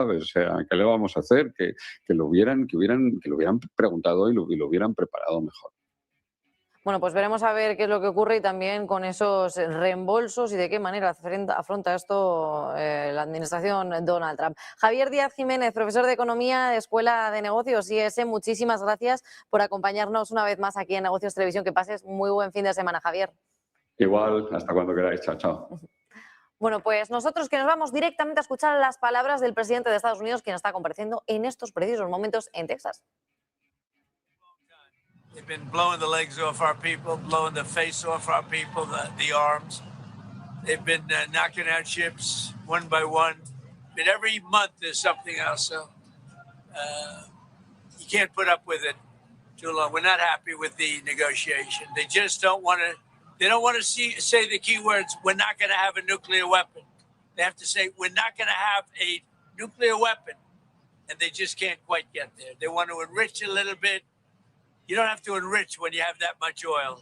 ¿sabes? O sea, ¿qué le vamos a hacer? Que lo hubieran preguntado y lo hubieran preparado mejor. Bueno, pues veremos a ver qué es lo que ocurre y también con esos reembolsos y de qué manera afronta esto la administración Donald Trump. Javier Díaz Jiménez, profesor de Economía de Escuela de Negocios IES, muchísimas gracias por acompañarnos una vez más aquí en Negocios Televisión. Que pases muy buen fin de semana, Javier. Igual, hasta cuando queráis. Chao, chao. Bueno, pues nosotros que nos vamos directamente a escuchar las palabras del presidente de Estados Unidos, quien está compareciendo en estos precisos momentos en Texas. They've been blowing the legs off our people, blowing the face off our people, the arms. They've been knocking out ships one by one. But every month there's something else. So you can't put up with it too long. We're not happy with the negotiation. They just don't want to. They don't want to say the key words. We're not going to have a nuclear weapon. They have to say we're not going to have a nuclear weapon, and they just can't quite get there. They want to enrich a little bit. You don't have to enrich when you have that much oil.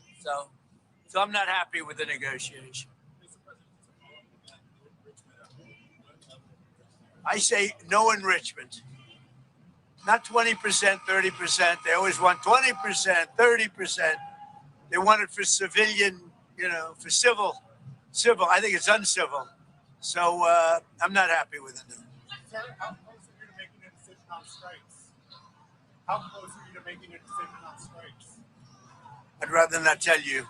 So I'm not happy with the negotiation. I say no enrichment. Not 20%, 30%. They always want 20%, 30%. They want it for civilian, for civil. I think it's uncivil. So I'm not happy with it. Sir, how close are you to making a decision on strikes? How close are you to making a decision on strikes? I'd rather not tell you.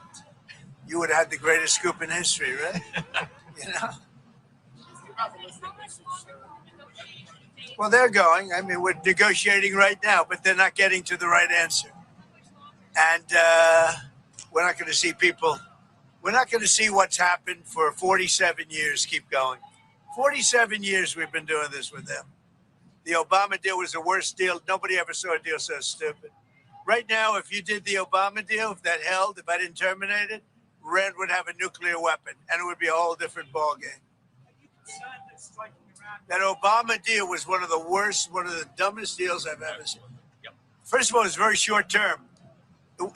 You would have had the greatest scoop in history, right? Well, they're going. I mean, we're negotiating right now, but they're not getting to the right answer. And we're not going to see people. We're not going to see what's happened for 47 years keep going. 47 years we've been doing this with them. The Obama deal was the worst deal. Nobody ever saw a deal so stupid. Right now, if you did the Obama deal, if that held, if I didn't terminate it, Iran would have a nuclear weapon, and it would be a whole different ballgame. That Obama deal was one of the worst, one of the dumbest deals I've ever seen. First of all, it was very short term.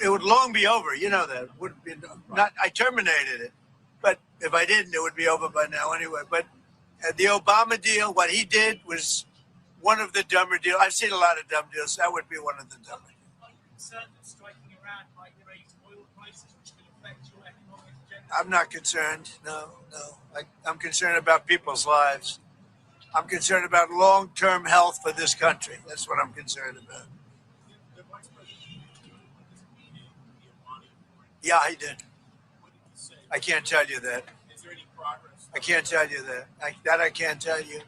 It would long be over. You know that. Would be not. I terminated it, but if I didn't, it would be over by now anyway. But the Obama deal, what he did was one of the dumber deals. I've seen a lot of dumb deals. That would be one of the dumber. I'm not concerned. No. I'm concerned about people's lives. I'm concerned about long-term health for this country. That's what I'm concerned about. Yeah, he did. I can't tell you that. I can't tell you that. I can't tell you.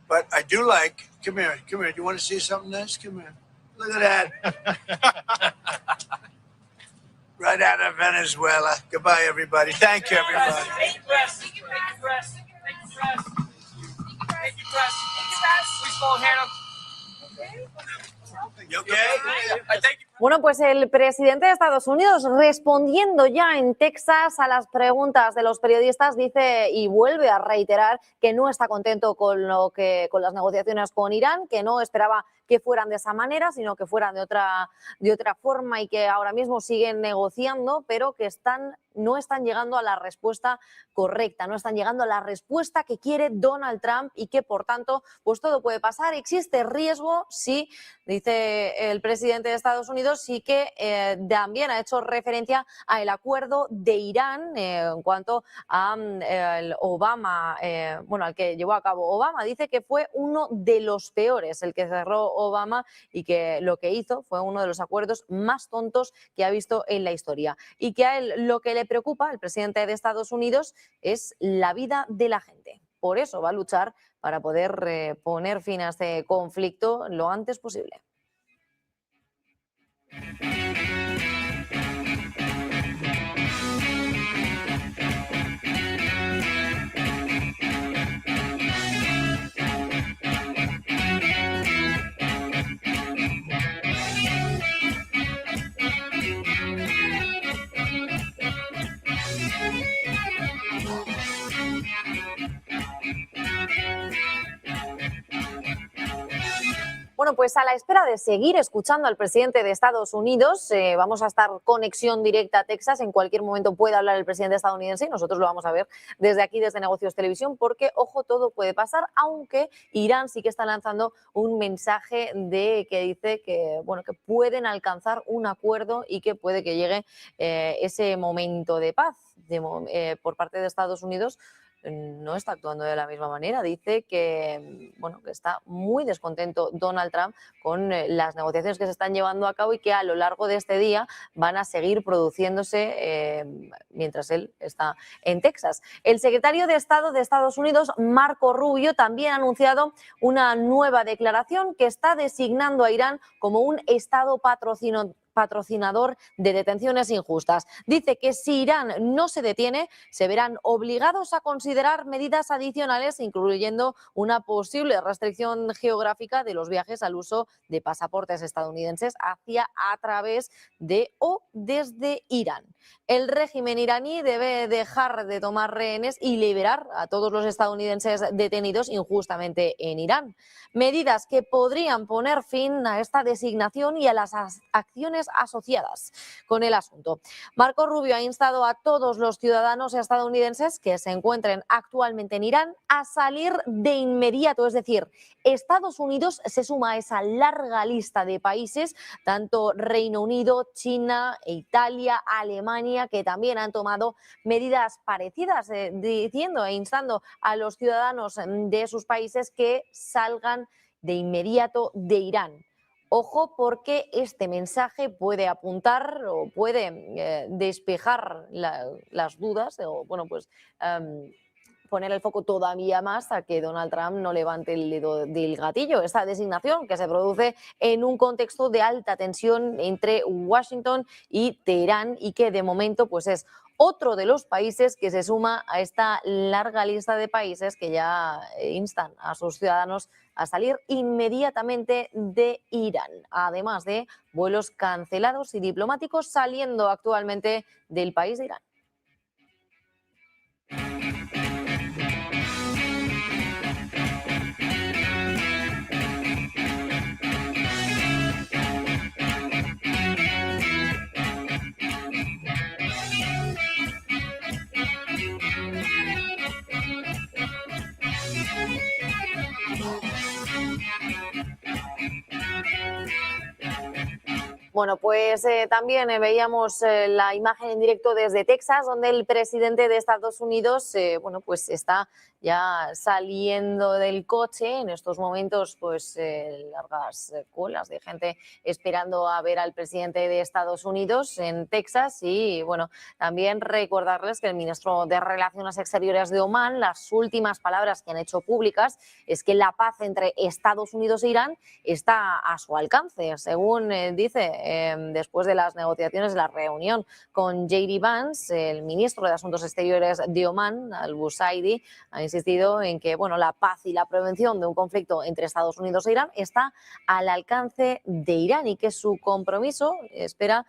But I do like. Come here. Do you want to see something nice? Come here. Look at that. Right out of Venezuela. Goodbye, everybody. Thank you, everybody. Thank you, press. Thank you, press. Thank you, press. Thank you, press. Please hold hand up. You okay? I thank you. Bueno, pues el presidente de Estados Unidos, respondiendo ya en Texas a las preguntas de los periodistas, dice y vuelve a reiterar que no está contento con las negociaciones con Irán, que no esperaba que fueran de esa manera, sino que fueran de otra forma y que ahora mismo siguen negociando, pero que no están llegando a la respuesta correcta, no están llegando a la respuesta que quiere Donald Trump y que, por tanto, pues todo puede pasar. Existe riesgo, sí, dice el presidente de Estados Unidos, sí que también ha hecho referencia al acuerdo de Irán en cuanto a el Obama, al que llevó a cabo Obama. Dice que fue uno de los peores el que cerró Obama y que lo que hizo fue uno de los acuerdos más tontos que ha visto en la historia. Y que a él lo que le preocupa, al presidente de Estados Unidos, es la vida de la gente. Por eso va a luchar para poder poner fin a este conflicto lo antes posible. Bueno, pues a la espera de seguir escuchando al presidente de Estados Unidos, vamos a estar conexión directa a Texas. En cualquier momento puede hablar el presidente estadounidense y nosotros lo vamos a ver desde aquí, desde Negocios Televisión, porque, ojo, todo puede pasar, aunque Irán sí que está lanzando un mensaje que dice que, bueno, que pueden alcanzar un acuerdo y que puede que llegue ese momento de paz por parte de Estados Unidos. No está actuando de la misma manera. Dice que, bueno, que está muy descontento Donald Trump con las negociaciones que se están llevando a cabo y que a lo largo de este día van a seguir produciéndose mientras él está en Texas. El secretario de Estado de Estados Unidos, Marco Rubio, también ha anunciado una nueva declaración que está designando a Irán como un Estado patrocinador de detenciones injustas. Dice que si Irán no se detiene, se verán obligados a considerar medidas adicionales, incluyendo una posible restricción geográfica de los viajes al uso de pasaportes estadounidenses a través de o desde Irán. El régimen iraní debe dejar de tomar rehenes y liberar a todos los estadounidenses detenidos injustamente en Irán. Medidas que podrían poner fin a esta designación y a las acciones asociadas con el asunto. Marco Rubio ha instado a todos los ciudadanos estadounidenses que se encuentren actualmente en Irán a salir de inmediato, es decir, Estados Unidos se suma a esa larga lista de países, tanto Reino Unido, China, Italia, Alemania, que también han tomado medidas parecidas, diciendo e instando a los ciudadanos de esos países que salgan de inmediato de Irán. Ojo, porque este mensaje puede apuntar o puede despejar las dudas o, bueno, pues poner el foco todavía más a que Donald Trump no levante el dedo del gatillo. Esta designación que se produce en un contexto de alta tensión entre Washington y Teherán y que de momento pues es otro de los países que se suma a esta larga lista de países que ya instan a sus ciudadanos a salir inmediatamente de Irán, además de vuelos cancelados y diplomáticos saliendo actualmente del país de Irán. Bueno, pues también veíamos la imagen en directo desde Texas, donde el presidente de Estados Unidos, bueno, pues está ya saliendo del coche. En estos momentos, pues largas colas de gente esperando a ver al presidente de Estados Unidos en Texas. Y bueno, también recordarles que el ministro de Relaciones Exteriores de Omán, las últimas palabras que han hecho públicas es que la paz entre Estados Unidos e Irán está a su alcance, según dice después de las negociaciones, la reunión con J.D. Vance, el ministro de Asuntos Exteriores de Omán, al-Busaidi, ha insistido en que, bueno, la paz y la prevención de un conflicto entre Estados Unidos e Irán está al alcance de Irán y que su compromiso espera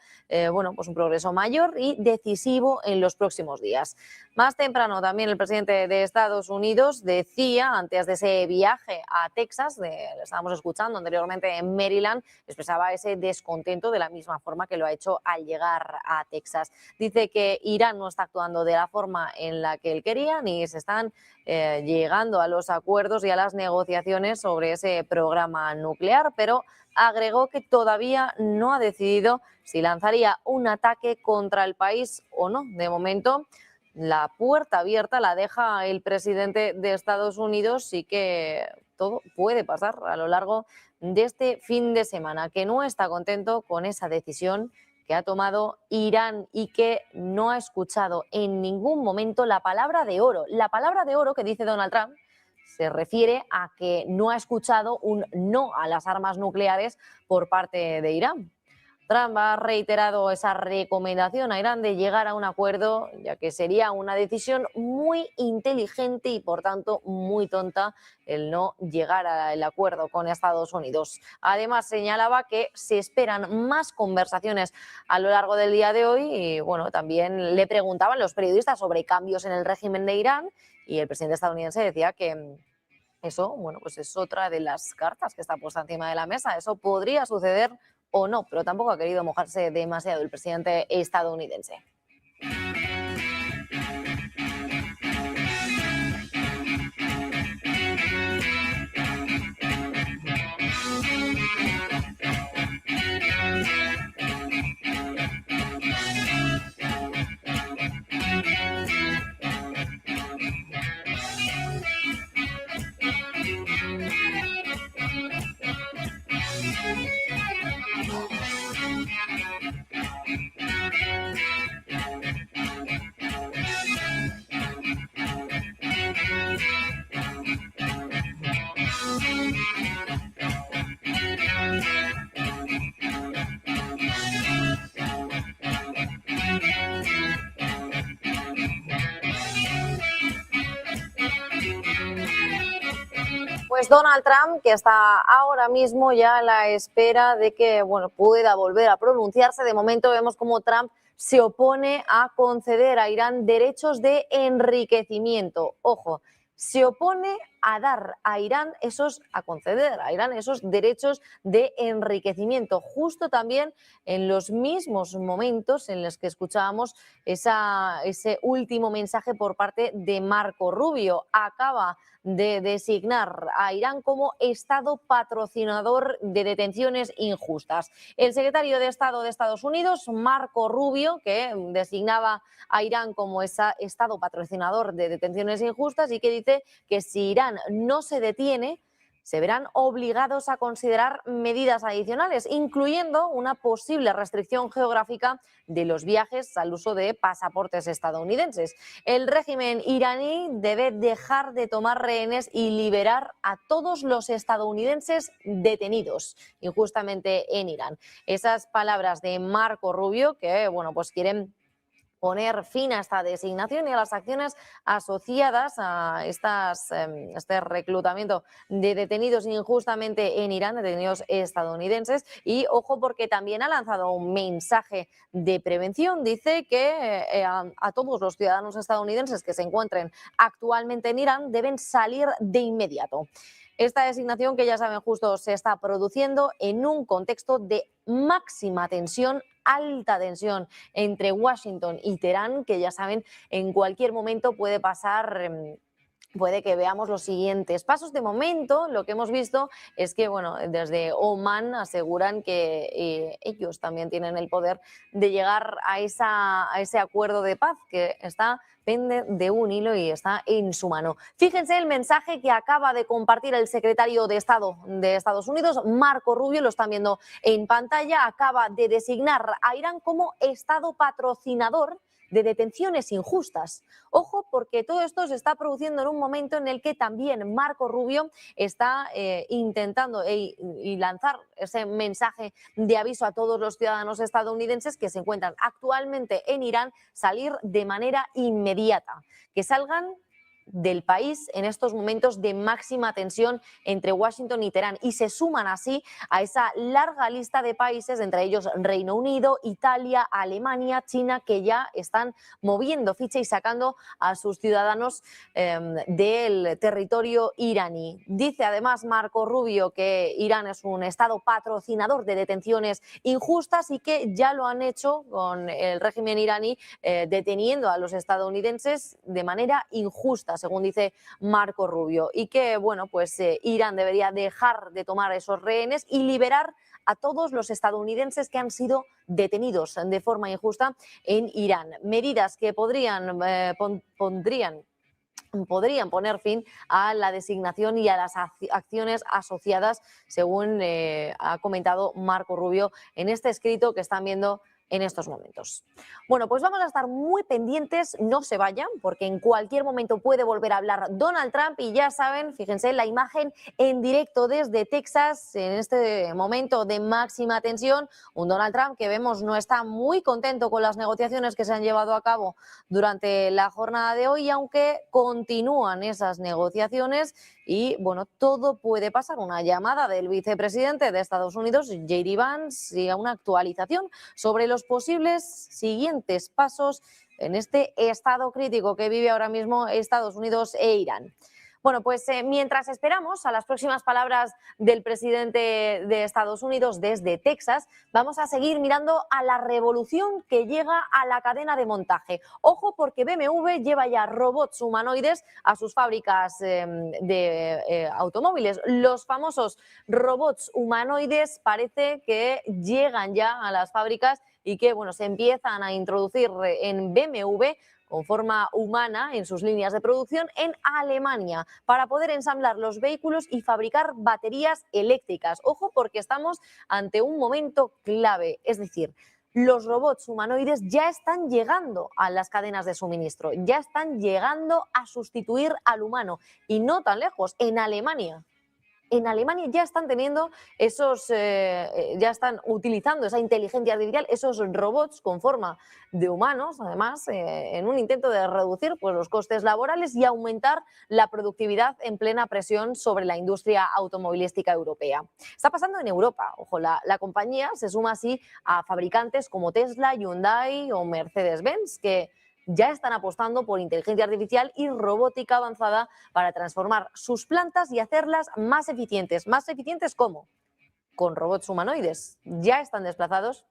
bueno, pues un progreso mayor y decisivo en los próximos días. Más temprano también el presidente de Estados Unidos decía, antes de ese viaje a Texas, lo estábamos escuchando anteriormente en Maryland, expresaba ese descontento de la misma forma que lo ha hecho al llegar a Texas. Dice que Irán no está actuando de la forma en la que él quería, ni se están llegando a los acuerdos y a las negociaciones sobre ese programa nuclear, pero agregó que todavía no ha decidido si lanzaría un ataque contra el país o no. De momento, la puerta abierta la deja el presidente de Estados Unidos y que todo puede pasar a lo largo de este fin de semana, que no está contento con esa decisión que ha tomado Irán y que no ha escuchado en ningún momento la palabra de oro. La palabra de oro que dice Donald Trump se refiere a que no ha escuchado un no a las armas nucleares por parte de Irán. Trump ha reiterado esa recomendación a Irán de llegar a un acuerdo, ya que sería una decisión muy inteligente y, por tanto, muy tonta el no llegar al acuerdo con Estados Unidos. Además, señalaba que se esperan más conversaciones a lo largo del día de hoy y, bueno, también le preguntaban los periodistas sobre cambios en el régimen de Irán y el presidente estadounidense decía que Eso, bueno, pues es otra de las cartas que está puesta encima de la mesa. Eso podría suceder o no, pero tampoco ha querido mojarse demasiado el presidente estadounidense. Pues Donald Trump, que está ahora mismo ya a la espera de que pueda volver a pronunciarse. De momento vemos cómo Trump se opone a conceder a Irán derechos de enriquecimiento. Ojo, se opone a dar a Irán a conceder a Irán esos derechos de enriquecimiento, justo también en los mismos momentos en los que escuchábamos ese último mensaje por parte de Marco Rubio. Acaba de designar a Irán como Estado patrocinador de detenciones injustas. El secretario de Estado de Estados Unidos, Marco Rubio, que designaba a Irán como Estado patrocinador de detenciones injustas y que dice que si Irán no se detiene, se verán obligados a considerar medidas adicionales, incluyendo una posible restricción geográfica de los viajes al uso de pasaportes estadounidenses. El régimen iraní debe dejar de tomar rehenes y liberar a todos los estadounidenses detenidos injustamente en Irán. Esas palabras de Marco Rubio, que quieren poner fin a esta designación y a las acciones asociadas a este reclutamiento de detenidos injustamente en Irán, detenidos estadounidenses. Y ojo, porque también ha lanzado un mensaje de prevención. Dice que a todos los ciudadanos estadounidenses que se encuentren actualmente en Irán deben salir de inmediato. Esta designación, que ya saben, justo se está produciendo en un contexto de máxima tensión, alta tensión entre Washington y Teherán, que ya saben, en cualquier momento puede pasar. Puede que veamos los siguientes pasos. De momento, lo que hemos visto es que, desde Omán aseguran que ellos también tienen el poder de llegar a ese acuerdo de paz que pende de un hilo y está en su mano. Fíjense el mensaje que acaba de compartir el secretario de Estado de Estados Unidos, Marco Rubio, lo están viendo en pantalla. Acaba de designar a Irán como Estado patrocinador de detenciones injustas. Ojo, porque todo esto se está produciendo en un momento en el que también Marco Rubio está intentando y lanzar ese mensaje de aviso a todos los ciudadanos estadounidenses que se encuentran actualmente en Irán, salir de manera inmediata, que salgan del país en estos momentos de máxima tensión entre Washington y Teherán, y se suman así a esa larga lista de países, entre ellos Reino Unido, Italia, Alemania, China, que ya están moviendo ficha y sacando a sus ciudadanos del territorio iraní. Dice además Marco Rubio que Irán es un Estado patrocinador de detenciones injustas y que ya lo han hecho con el régimen iraní, deteniendo a los estadounidenses de manera injusta, según dice Marco Rubio, y que Irán debería dejar de tomar esos rehenes y liberar a todos los estadounidenses que han sido detenidos de forma injusta en Irán. Medidas que podrían poner fin a la designación y a las acciones asociadas, según ha comentado Marco Rubio en este escrito que están viendo en estos momentos. Bueno, pues vamos a estar muy pendientes, no se vayan, porque en cualquier momento puede volver a hablar Donald Trump y ya saben, fíjense la imagen en directo desde Texas, en este momento de máxima tensión, un Donald Trump que vemos no está muy contento con las negociaciones que se han llevado a cabo durante la jornada de hoy, aunque continúan esas negociaciones y todo puede pasar. Una llamada del vicepresidente de Estados Unidos, J.D. Vance, y a una actualización sobre los posibles siguientes pasos en este estado crítico que vive ahora mismo Estados Unidos e Irán. Bueno, pues mientras esperamos a las próximas palabras del presidente de Estados Unidos desde Texas, vamos a seguir mirando a la revolución que llega a la cadena de montaje. Ojo, porque BMW lleva ya robots humanoides a sus fábricas de automóviles. Los famosos robots humanoides parece que llegan ya a las fábricas y que se empiezan a introducir en BMW con forma humana en sus líneas de producción en Alemania para poder ensamblar los vehículos y fabricar baterías eléctricas. Ojo, porque estamos ante un momento clave, es decir, los robots humanoides ya están llegando a las cadenas de suministro, ya están llegando a sustituir al humano y no tan lejos, en Alemania. En Alemania ya están teniendo ya están utilizando esa inteligencia artificial, esos robots con forma de humanos, además, en un intento de reducir los costes laborales y aumentar la productividad en plena presión sobre la industria automovilística europea. Está pasando en Europa. Ojo, la compañía se suma así a fabricantes como Tesla, Hyundai o Mercedes-Benz, que ya están apostando por inteligencia artificial y robótica avanzada para transformar sus plantas y hacerlas más eficientes. ¿Más eficientes cómo? Con robots humanoides. Ya están desplazados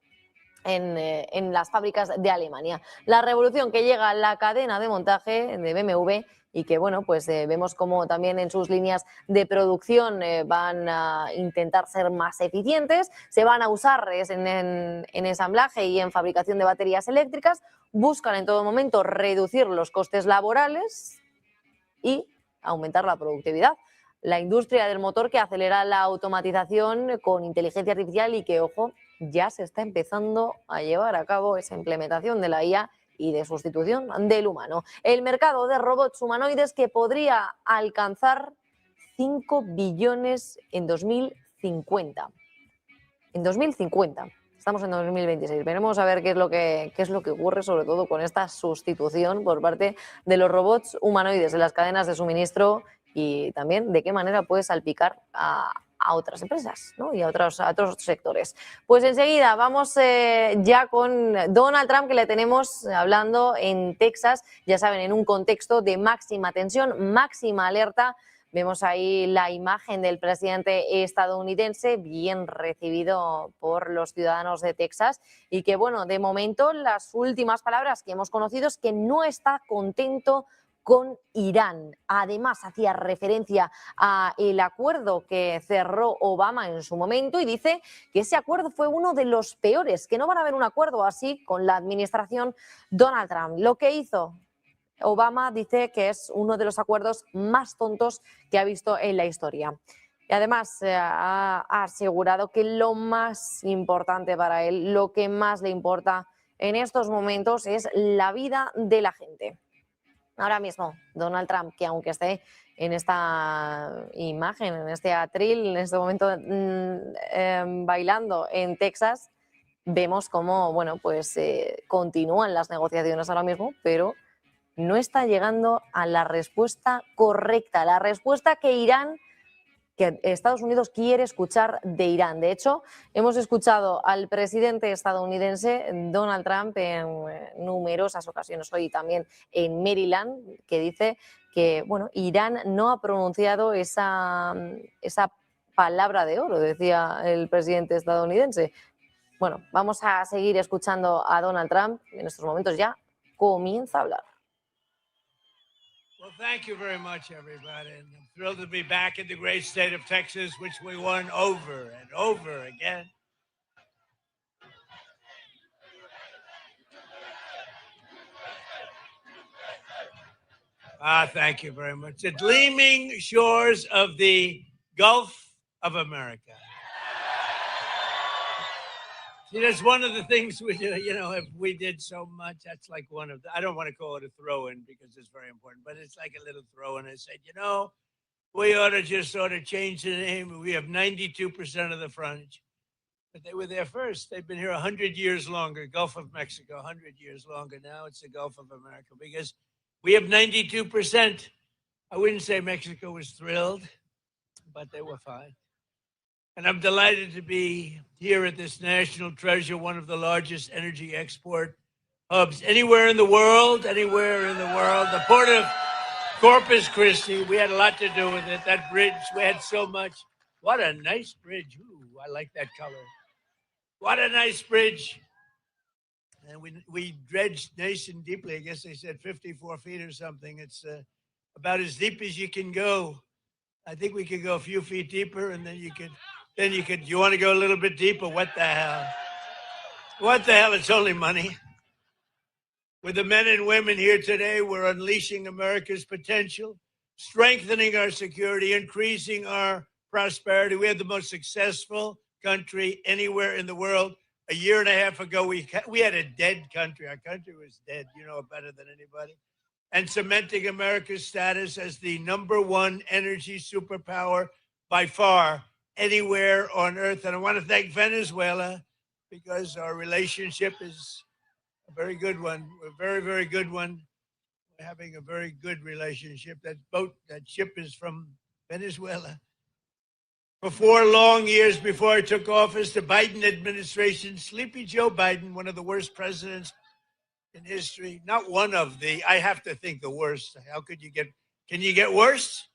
en las fábricas de Alemania. La revolución que llega a la cadena de montaje de BMW y que vemos como también en sus líneas de producción van a intentar ser más eficientes, se van a usar en ensamblaje y en fabricación de baterías eléctricas, buscan en todo momento reducir los costes laborales y aumentar la productividad. La industria del motor que acelera la automatización con inteligencia artificial y que, ojo, ya se está empezando a llevar a cabo esa implementación de la IA y de sustitución del humano. El mercado de robots humanoides que podría alcanzar 5 billones en 2050. En 2050. Estamos en 2026. Veremos a ver qué es lo que ocurre, sobre todo con esta sustitución por parte de los robots humanoides en las cadenas de suministro y también de qué manera puede salpicar a otras empresas, ¿no? Y a otros sectores. Pues enseguida vamos ya con Donald Trump, que le tenemos hablando en Texas, ya saben, en un contexto de máxima tensión, máxima alerta. Vemos ahí la imagen del presidente estadounidense, bien recibido por los ciudadanos de Texas y que, de momento las últimas palabras que hemos conocido es que no está contento con Irán. Además, hacía referencia al acuerdo que cerró Obama en su momento y dice que ese acuerdo fue uno de los peores, que no van a haber un acuerdo así con la administración Donald Trump. Lo que hizo Obama dice que es uno de los acuerdos más tontos que ha visto en la historia. Y además ha asegurado que lo más importante para él, lo que más le importa en estos momentos es la vida de la gente. Ahora mismo, Donald Trump, que aunque esté en esta imagen, en este atril, en este momento bailando en Texas, vemos cómo continúan las negociaciones ahora mismo, pero no está llegando a la respuesta correcta, la respuesta que Estados Unidos quiere escuchar de Irán. De hecho, hemos escuchado al presidente estadounidense Donald Trump en numerosas ocasiones, hoy también en Maryland, que dice que Irán no ha pronunciado esa palabra de oro, decía el presidente estadounidense. Bueno, vamos a seguir escuchando a Donald Trump. En estos momentos ya comienza a hablar. Well, thank you very much, everybody. And I'm thrilled to be back in the great state of Texas, which we won over and over again. Thank you very much. The gleaming shores of the Gulf of America. See, that's one of the things we do, if we did so much, that's like one of the, I don't want to call it a throw-in because it's very important, but it's like a little throw-in. I said, we ought to just sort of change the name. We have 92% of the frontage. But they were there first. They've been here 100 years longer. Gulf of Mexico, 100 years longer. Now it's the Gulf of America because we have 92%. I wouldn't say Mexico was thrilled, but they were fine. And I'm delighted to be here at this national treasure, one of the largest energy export hubs anywhere in the world, The port of Corpus Christi. We had a lot to do with it. That bridge, we had so much. What a nice bridge. Ooh, I like that color. What a nice bridge. And we dredged nice and deeply. I guess they said 54 feet or something. It's about as deep as you can go. I think we could go a few feet deeper, and then you could, you want to go a little bit deeper? What the hell? What the hell? It's only money. With the men and women here today, we're unleashing America's potential, strengthening our security, increasing our prosperity. We have the most successful country anywhere in the world. A year and a half ago, we had a dead country. Our country was dead. You know it better than anybody. And cementing America's status as the #1 energy superpower by far anywhere on earth. And I want to thank Venezuela because our relationship is a very good one. A very, very good one. We're having a very good relationship. That ship is from Venezuela. For 4 long years before I took office, the Biden administration, Sleepy Joe Biden, one of the worst presidents in history, not one of the, I have to think the worst. How could you get, can you get worse?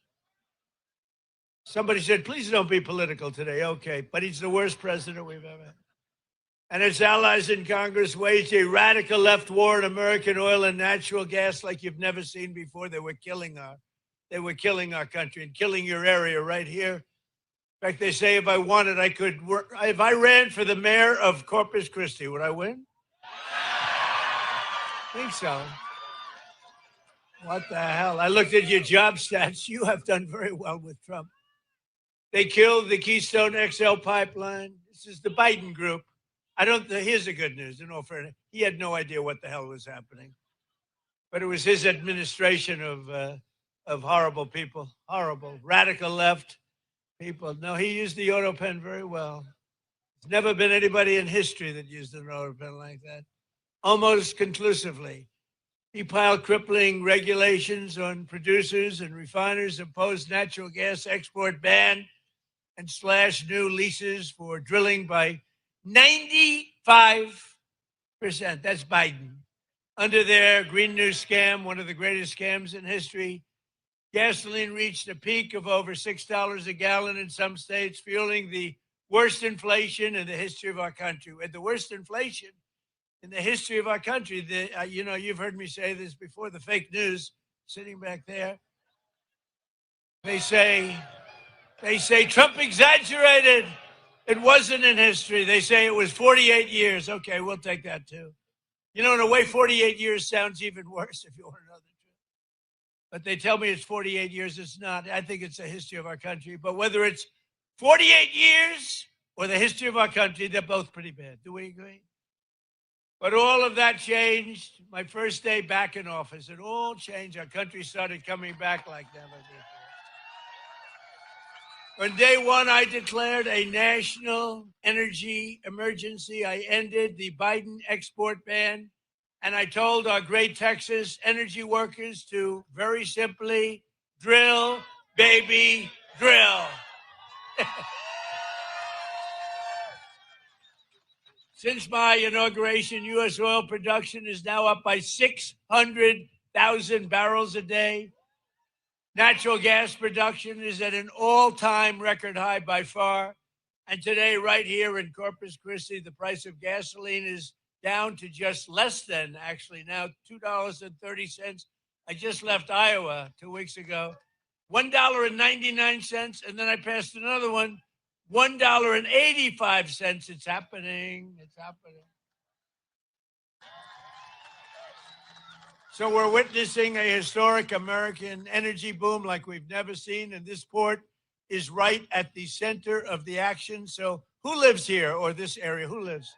Somebody said, please don't be political today. Okay, but he's the worst president we've ever had. And its allies in Congress waged a radical left war on American oil and natural gas like you've never seen before. They were killing our country and killing your area right here. In fact, they say if I wanted, I could work. If I ran for the mayor of Corpus Christi, would I win? I think so. What the hell? I looked at your job stats. You have done very well with Trump. They killed the Keystone XL pipeline. This is the Biden group. Here's the good news. He had no idea what the hell was happening. But it was his administration of horrible people, horrible, radical left people. No, he used the auto pen very well. There's never been anybody in history that used an auto pen like that. Almost conclusively. He piled crippling regulations on producers and refiners, imposed natural gas export ban, and slashed new leases for drilling by 95%. That's Biden. Under their Green New scam, one of the greatest scams in history, gasoline reached a peak of over $6 a gallon in some states, fueling the worst inflation in the history of our country. We had the worst inflation in the history of our country. You've heard me say this before, the fake news sitting back there. They say Trump exaggerated. It wasn't in history. They say it was 48 years. Okay, we'll take that too. In a way, 48 years sounds even worse if you want to know the truth. But they tell me it's 48 years. It's not. I think it's the history of our country. But whether it's 48 years or the history of our country, they're both pretty bad. Do we agree? But all of that changed. My first day back in office, it all changed. Our country started coming back like never before. On day one, I declared a national energy emergency. I ended the Biden export ban, and I told our great Texas energy workers to very simply drill, baby, drill. Since my inauguration, U.S. oil production is now up by 600,000 barrels a day. Natural gas production is at an all-time record high by far. And today, right here in Corpus Christi, the price of gasoline is down to just less than, actually now, $2.30. I just left Iowa 2 weeks ago. $1.99, and then I passed another one, $1.85. It's happening. It's happening. So we're witnessing a historic American energy boom like we've never seen, and this port is right at the center of the action. So who lives here or this area? Who lives?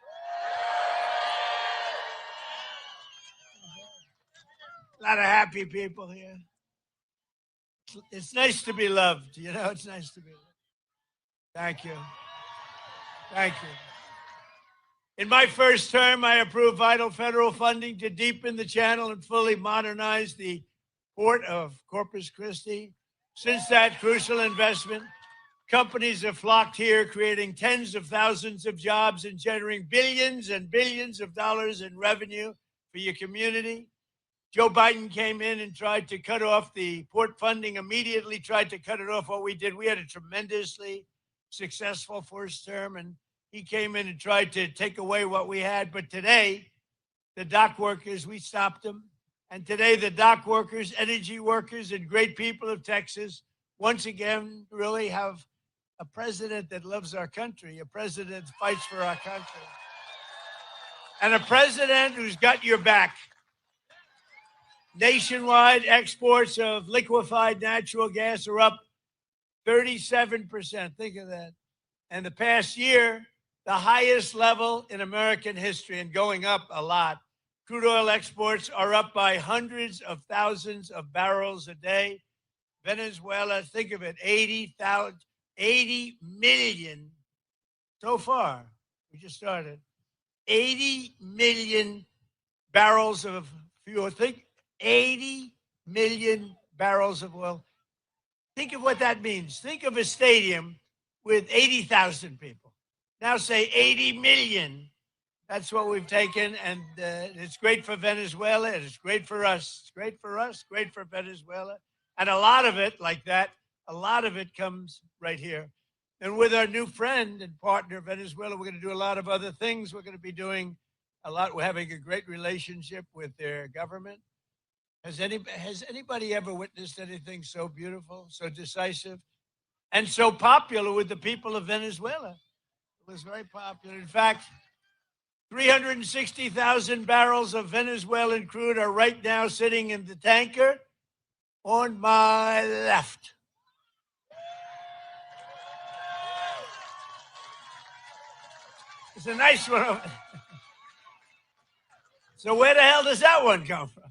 A lot of happy people here. It's nice to be loved. It's nice to be loved. Thank you. Thank you. In my first term, I approved vital federal funding to deepen the channel and fully modernize the port of Corpus Christi. Since that crucial investment, companies have flocked here, creating tens of thousands of jobs and generating billions and billions of dollars in revenue for your community. Joe Biden came in and tried to cut off the port funding, immediately tried to cut it off. What we did, we had a tremendously successful first term, and he came in and tried to take away what we had. But today, the dock workers, we stopped them. And today, the dock workers, energy workers, and great people of Texas, once again, really have a president that loves our country, a president that fights for our country, and a president who's got your back. Nationwide exports of liquefied natural gas are up 37%. Think of that. And the past year, the highest level in American history, and going up a lot. Crude oil exports are up by hundreds of thousands of barrels a day. Venezuela, think of it, 80 million so far. We just started. 80 million barrels of fuel. Think 80 million barrels of oil. Think of what that means. Think of a stadium with 80,000 people. Now say 80 million. That's what we've taken, and it's great for Venezuela, and it's great for us. It's great for us, great for Venezuela. And a lot of it, like that, a lot of it comes right here. And with our new friend and partner, Venezuela, we're going to do a lot of other things. We're going to be doing a lot. We're having a great relationship with their government. Has anybody ever witnessed anything so beautiful, so decisive, and so popular with the people of Venezuela? It was very popular. In fact, 360,000 barrels of Venezuelan crude are right now sitting in the tanker on my left. It's a nice one. So where the hell does that one come from?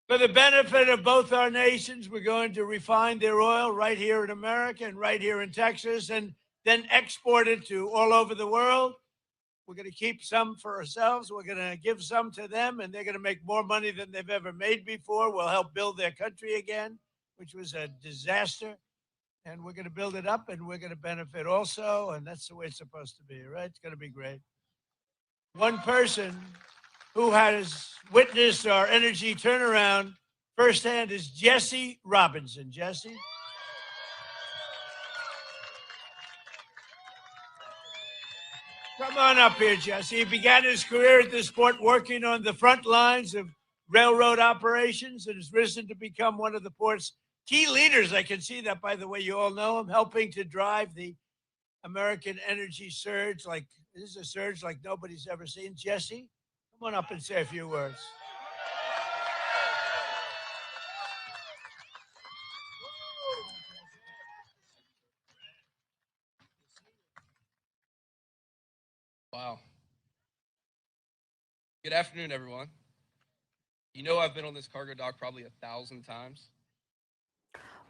For the benefit of both our nations, we're going to refine their oil right here in America and right here in Texas, and then export it to all over the world. We're going to keep some for ourselves. We're going to give some to them, and they're going to make more money than they've ever made before. We'll help build their country again, which was a disaster. And we're going to build it up, and we're going to benefit also. And that's the way it's supposed to be, right? It's going to be great. One person who has witnessed our energy turnaround firsthand is Jesse Robinson. Jesse? Come on up here, Jesse. He began his career at this port working on the front lines of railroad operations and has risen to become one of the port's key leaders. I can see that, by the way. You all know him, helping to drive the American energy surge. This is a surge like nobody's ever seen. Jesse, come on up and say a few words. Wow. Good afternoon, everyone. You know I've been on this cargo dock probably 1,000 times.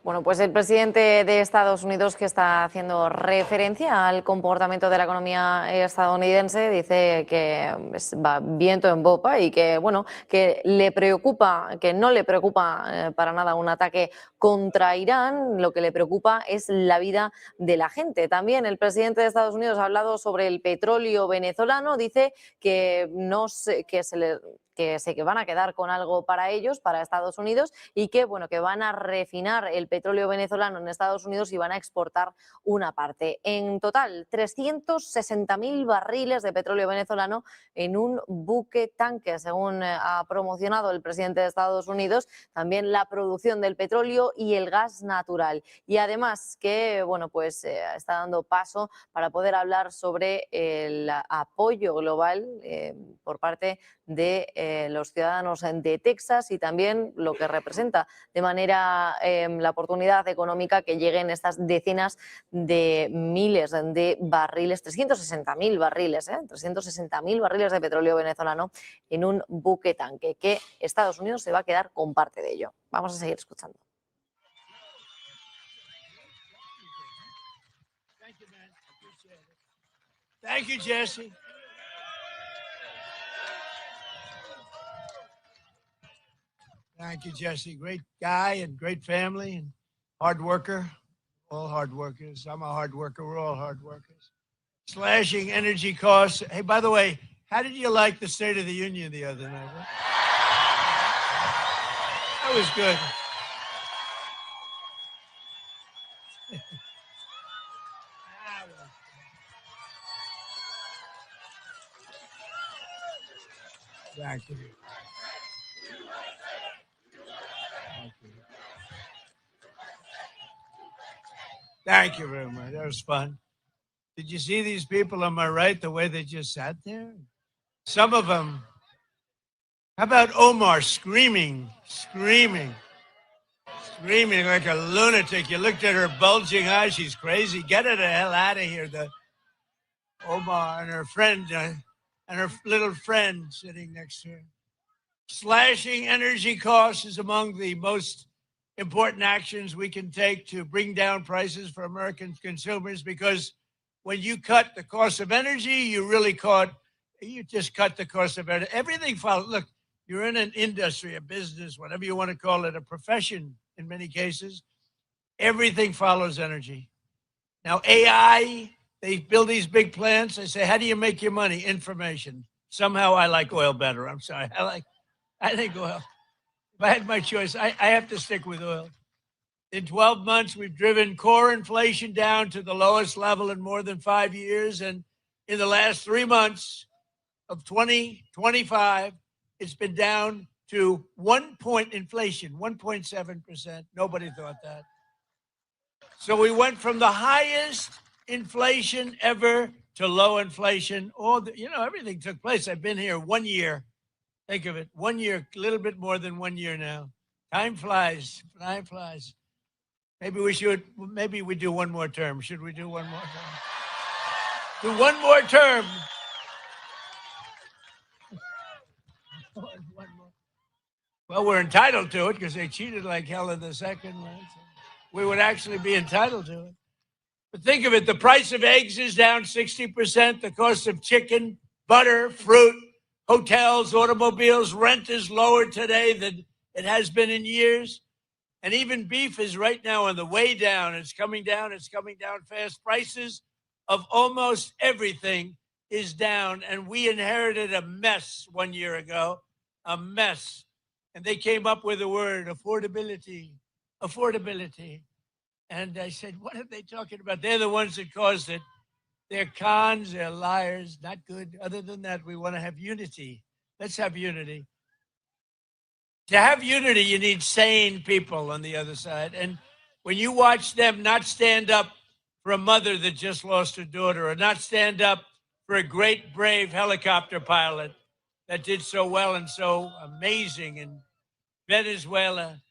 Bueno, pues el presidente de Estados Unidos, que está haciendo referencia al comportamiento de la economía estadounidense, dice que va viento en popa y que, bueno, que le preocupa, que no le preocupa para nada un ataque contra Irán. Lo que le preocupa es la vida de la gente. También el presidente de Estados Unidos ha hablado sobre el petróleo venezolano. Dice que que van a quedar con algo para ellos, para Estados Unidos, y que, bueno, que van a refinar el petróleo venezolano en Estados Unidos y van a exportar una parte. En total, 360.000 barriles de petróleo venezolano en un buque tanque, según ha promocionado el presidente de Estados Unidos. También la producción del petróleo y el gas natural. Y además que, bueno, pues está dando paso para poder hablar sobre el apoyo global por parte de los ciudadanos de Texas y también lo que representa de manera la oportunidad económica que lleguen estas decenas de miles de barriles, 360.000 barriles, 360.000 barriles de petróleo venezolano en un buque tanque, que Estados Unidos se va a quedar con parte de ello. Vamos a seguir escuchando. Thank you, Jesse. Thank you, Jesse. Great guy and great family and hard worker. All hard workers. I'm a hard worker. We're all hard workers. Slashing energy costs. Hey, by the way, how did you like the State of the Union the other night? That was good. Thank you. Thank you very much. That was fun. Did you see these people on my right, the way they just sat there? Some of them. How about Omar screaming like a lunatic? You looked at her bulging eyes. She's crazy. Get her the hell out of here. The Omar and her friend, and her little friend sitting next to her. Slashing energy costs is among the most important actions we can take to bring down prices for American consumers, because when you cut the cost of energy, you just cut the cost of energy. Everything follows. Look, you're in an industry, a business, whatever you want to call it, a profession in many cases. Everything follows energy. Now, AI, they build these big plants. They say, how do you make your money? Information. Somehow I like oil better. I'm sorry. I think oil. If I had my choice, I have to stick with oil. In 12 months, we've driven core inflation down to the lowest level in more than 5 years. And in the last 3 months of 2025, it's been down to 1 point inflation, 1.7%. Nobody thought that. So we went from the highest inflation ever to low inflation. Everything took place. I've been here 1 year. Think of it, 1 year, a little bit more than 1 year now. Time flies, time flies. Maybe we do one more term. Should we do one more term? Do one more term. One more. Well, we're entitled to it because they cheated like hell in the second one. So we would actually be entitled to it. But think of it, the price of eggs is down 60%, the cost of chicken, butter, fruit, hotels, automobiles, rent is lower today than it has been in years. And even beef is right now on the way down. It's coming down fast. Prices of almost everything is down. And we inherited a mess 1 year ago, a mess. And they came up with the word affordability. And I said, what are they talking about? They're the ones that caused it. They're cons, they're liars, not good. Other than that, we want to have unity. Let's have unity. To have unity, you need sane people on the other side. And when you watch them not stand up for a mother that just lost her daughter, or not stand up for a great, brave helicopter pilot that did so well and so amazing in Venezuela,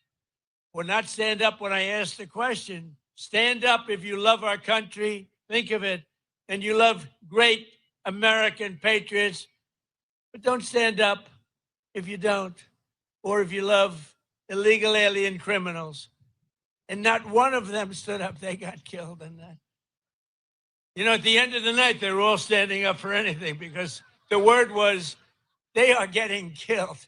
or not stand up when I ask the question, stand up if you love our country, think of it, and you love great American patriots, but don't stand up if you don't, or if you love illegal alien criminals. And not one of them stood up. They got killed in that. At the end of the night, they were all standing up for anything because the word was, they are getting killed.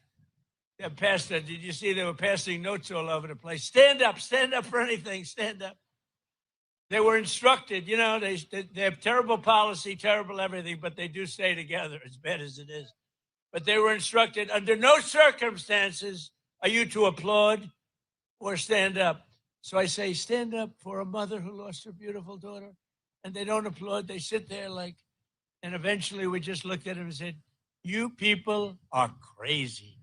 Did you see they were passing notes all over the place? Stand up for anything, stand up. They were instructed, they have terrible policy, terrible everything, but they do stay together, as bad as it is. But they were instructed, under no circumstances are you to applaud or stand up. So I say, stand up for a mother who lost her beautiful daughter. And they don't applaud, they sit there and eventually we just looked at them and said, you people are crazy.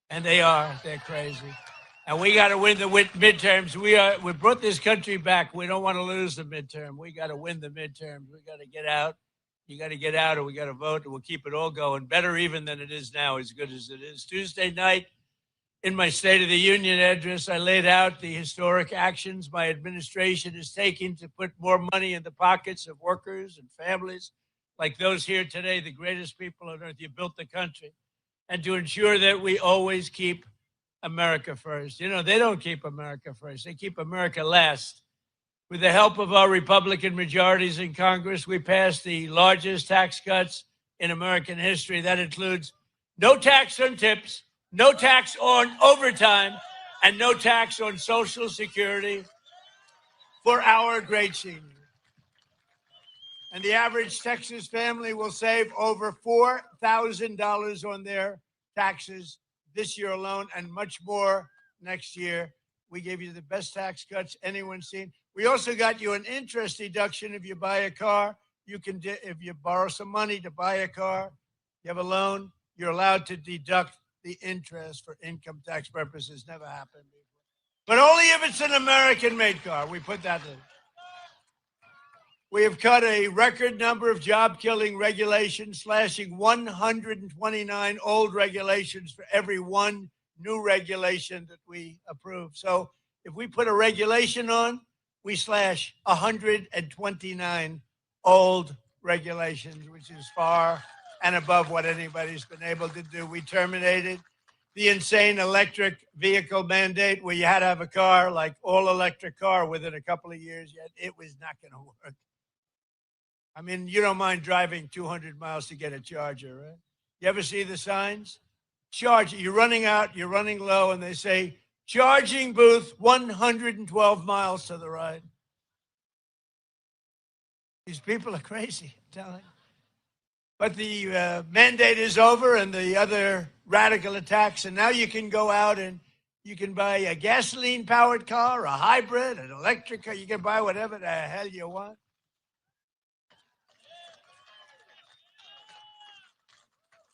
And they're crazy. And we got to win the midterms. We brought this country back. We don't want to lose the midterm. We got to win the midterms. We got to get out. You got to get out, or we got to vote, and we'll keep it all going. Better even than it is now, as good as it is. Tuesday night, in my State of the Union address, I laid out the historic actions my administration is taking to put more money in the pockets of workers and families like those here today, the greatest people on earth. You built the country. And to ensure that we always keep America first. They don't keep America first. They keep America last. With the help of our Republican majorities in Congress, we passed the largest tax cuts in American history. That includes no tax on tips, no tax on overtime, and no tax on Social Security for our great seniors. And the average Texas family will save over $4,000 on their taxes this year alone, and much more next year. We gave you the best tax cuts anyone's seen. We also got you an interest deduction if you buy a car. You can, if you borrow some money to buy a car, you have a loan, you're allowed to deduct the interest for income tax purposes. Never happened before. But only if it's an American-made car. We put that in. We have cut a record number of job-killing regulations, slashing 129 old regulations for every one new regulation that we approve. So if we put a regulation on, we slash 129 old regulations, which is far and above what anybody's been able to do. We terminated the insane electric vehicle mandate where you had to have a car, like all-electric car, within a couple of years. Yet it was not going to work. I mean, you don't mind driving 200 miles to get a charger, right? You ever see the signs? Charge, you're running out, you're running low, and they say, charging booth 112 miles to the right. These people are crazy, I'm telling you. But the mandate is over and the other radical attacks, and now you can go out and you can buy a gasoline-powered car, a hybrid, an electric car. You can buy whatever the hell you want.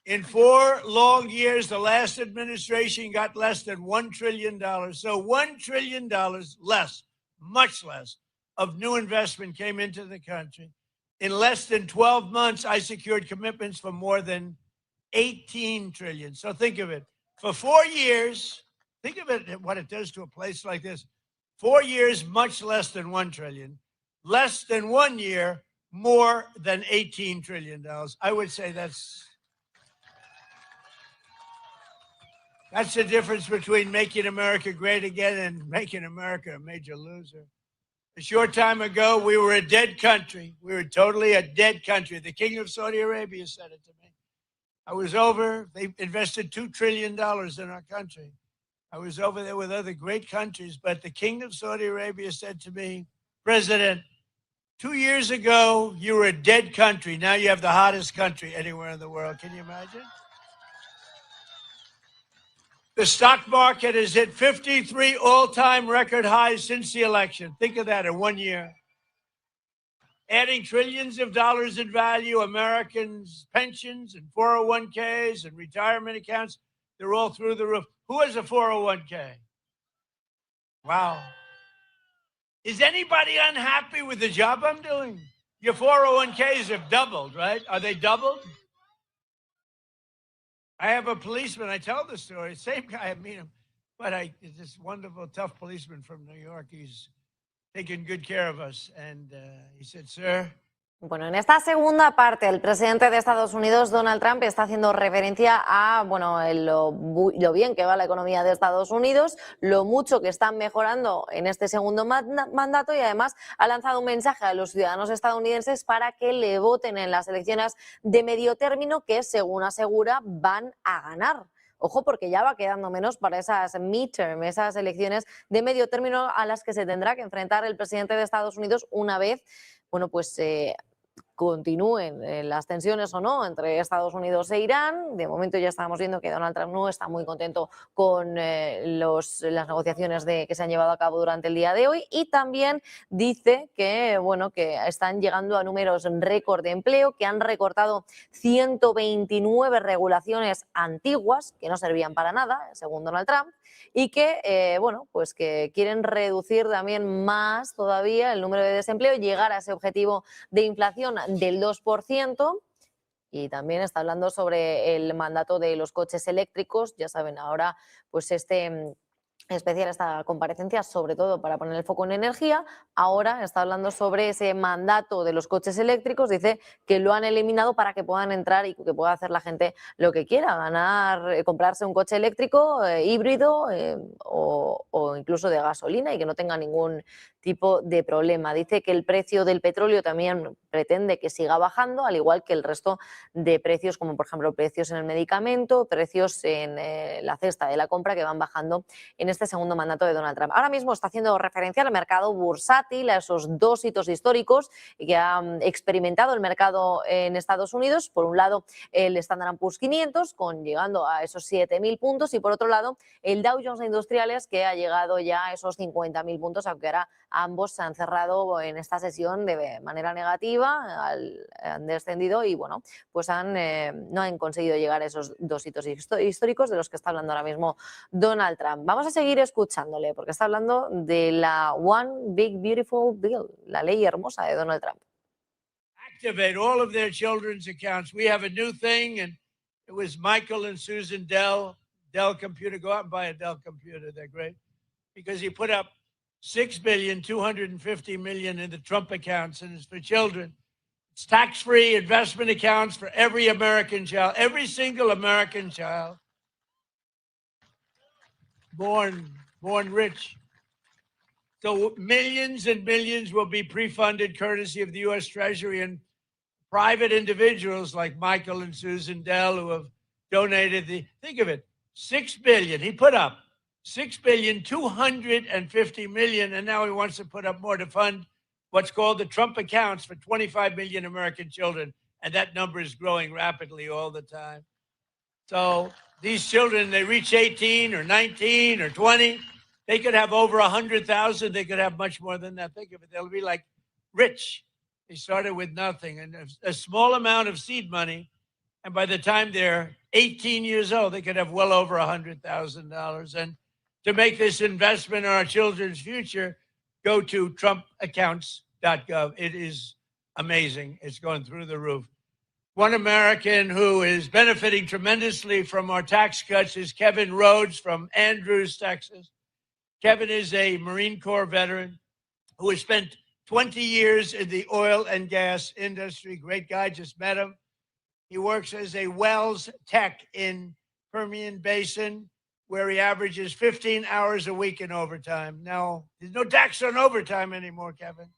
In 4 long years, the last administration got less than $1 trillion. So $1 trillion less, much less, of new investment came into the country. In less than 12 months, I secured commitments for more than 18 trillion. So think of it. For 4 years, think of it, what it does to a place like this. 4 years, much less than 1 trillion. Less than 1 year, more than $18 trillion. I would say that's the difference between making America great again and making America a major loser. A short time ago, we were a dead country. We were totally a dead country. The King of Saudi Arabia said it to me. I was over, they invested $2 trillion in our country. I was over there with other great countries, but the King of Saudi Arabia said to me, President, 2 years ago, you were a dead country. Now you have the hottest country anywhere in the world. Can you imagine? The stock market has hit 53 all-time record highs since the election. Think of that in 1 year. Adding trillions of dollars in value, Americans' pensions and 401ks and retirement accounts, they're all through the roof. Who has a 401k? Wow. Is anybody unhappy with the job I'm doing? Your 401ks have doubled, right? Are they doubled? I have a policeman, I tell the story, same guy, I meet him, but this wonderful, tough policeman from New York, he's taking good care of us, and he said, sir. Bueno, en esta segunda parte, el presidente de Estados Unidos, Donald Trump, está haciendo referencia a lo bien que va la economía de Estados Unidos, lo mucho que están mejorando en este segundo mandato y además ha lanzado un mensaje a los ciudadanos estadounidenses para que le voten en las elecciones de medio término que, según asegura, van a ganar. Ojo, porque ya va quedando menos para esas midterm, esas elecciones de medio término a las que se tendrá que enfrentar el presidente de Estados Unidos una vez, bueno, pues continúen las tensiones o no entre Estados Unidos e Irán. De momento ya estamos viendo que Donald Trump no está muy contento con las negociaciones que se han llevado a cabo durante el día de hoy y también dice que, bueno, que están llegando a números récord de empleo, que han recortado 129 regulaciones antiguas que no servían para nada, según Donald Trump, y que, bueno, pues que quieren reducir también más todavía el número de desempleo y llegar a ese objetivo de inflación del 2%. Y también está hablando sobre el mandato de los coches eléctricos. Ya saben, ahora pues especial esta comparecencia, sobre todo para poner el foco en energía. Ahora está hablando sobre ese mandato de los coches eléctricos. Dice que lo han eliminado para que puedan entrar y que pueda hacer la gente lo que quiera, comprarse un coche eléctrico, híbrido o incluso de gasolina y que no tenga ningún tipo de problema. Dice que el precio del petróleo también pretende que siga bajando, al igual que el resto de precios, como por ejemplo precios en el medicamento, precios en la cesta de la compra, que van bajando en este segundo mandato de Donald Trump. Ahora mismo está haciendo referencia al mercado bursátil, a esos dos hitos históricos que ha experimentado el mercado en Estados Unidos. Por un lado, el Standard & Poor's 500, llegando a esos 7.000 puntos, y por otro lado, el Dow Jones de Industriales, que ha llegado ya a esos 50.000 puntos, aunque ahora ambos se han cerrado en esta sesión de manera negativa, han descendido y bueno, pues no han conseguido llegar a esos dos hitos históricos de los que está hablando ahora mismo Donald Trump. Vamos a seguir escuchándole porque está hablando de la One Big Beautiful Bill, la ley hermosa de Donald Trump. Activate all of their children's accounts. We have a new thing, and it was Michael and Susan Dell Computer. Go out and buy a Dell computer. They're great. Because he put up $6,250,000,000 in the Trump accounts, and it's for children. It's tax-free investment accounts for every American child, every single American child born rich. So millions and millions will be pre-funded courtesy of the U.S. Treasury and private individuals like Michael and Susan Dell who have donated think of it, $6 billion. He put up $6,250,000,000, and now he wants to put up more to fund what's called the Trump accounts for 25 million American children, and that number is growing rapidly all the time. So these children, they reach 18 or 19 or 20, they could have over 100,000. They could have much more than that. Think of it. They'll be like rich. They started with nothing and a small amount of seed money. And by the time they're 18 years old, they could have well over $100,000. And to make this investment in our children's future, go to trumpaccounts.gov. It is amazing. It's going through the roof. One American who is benefiting tremendously from our tax cuts is Kevin Rhodes from Andrews, Texas. Kevin is a Marine Corps veteran who has spent 20 years in the oil and gas industry. Great guy, just met him. He works as a wells tech in Permian Basin, where he averages 15 hours a week in overtime. Now, there's no tax on overtime anymore, Kevin.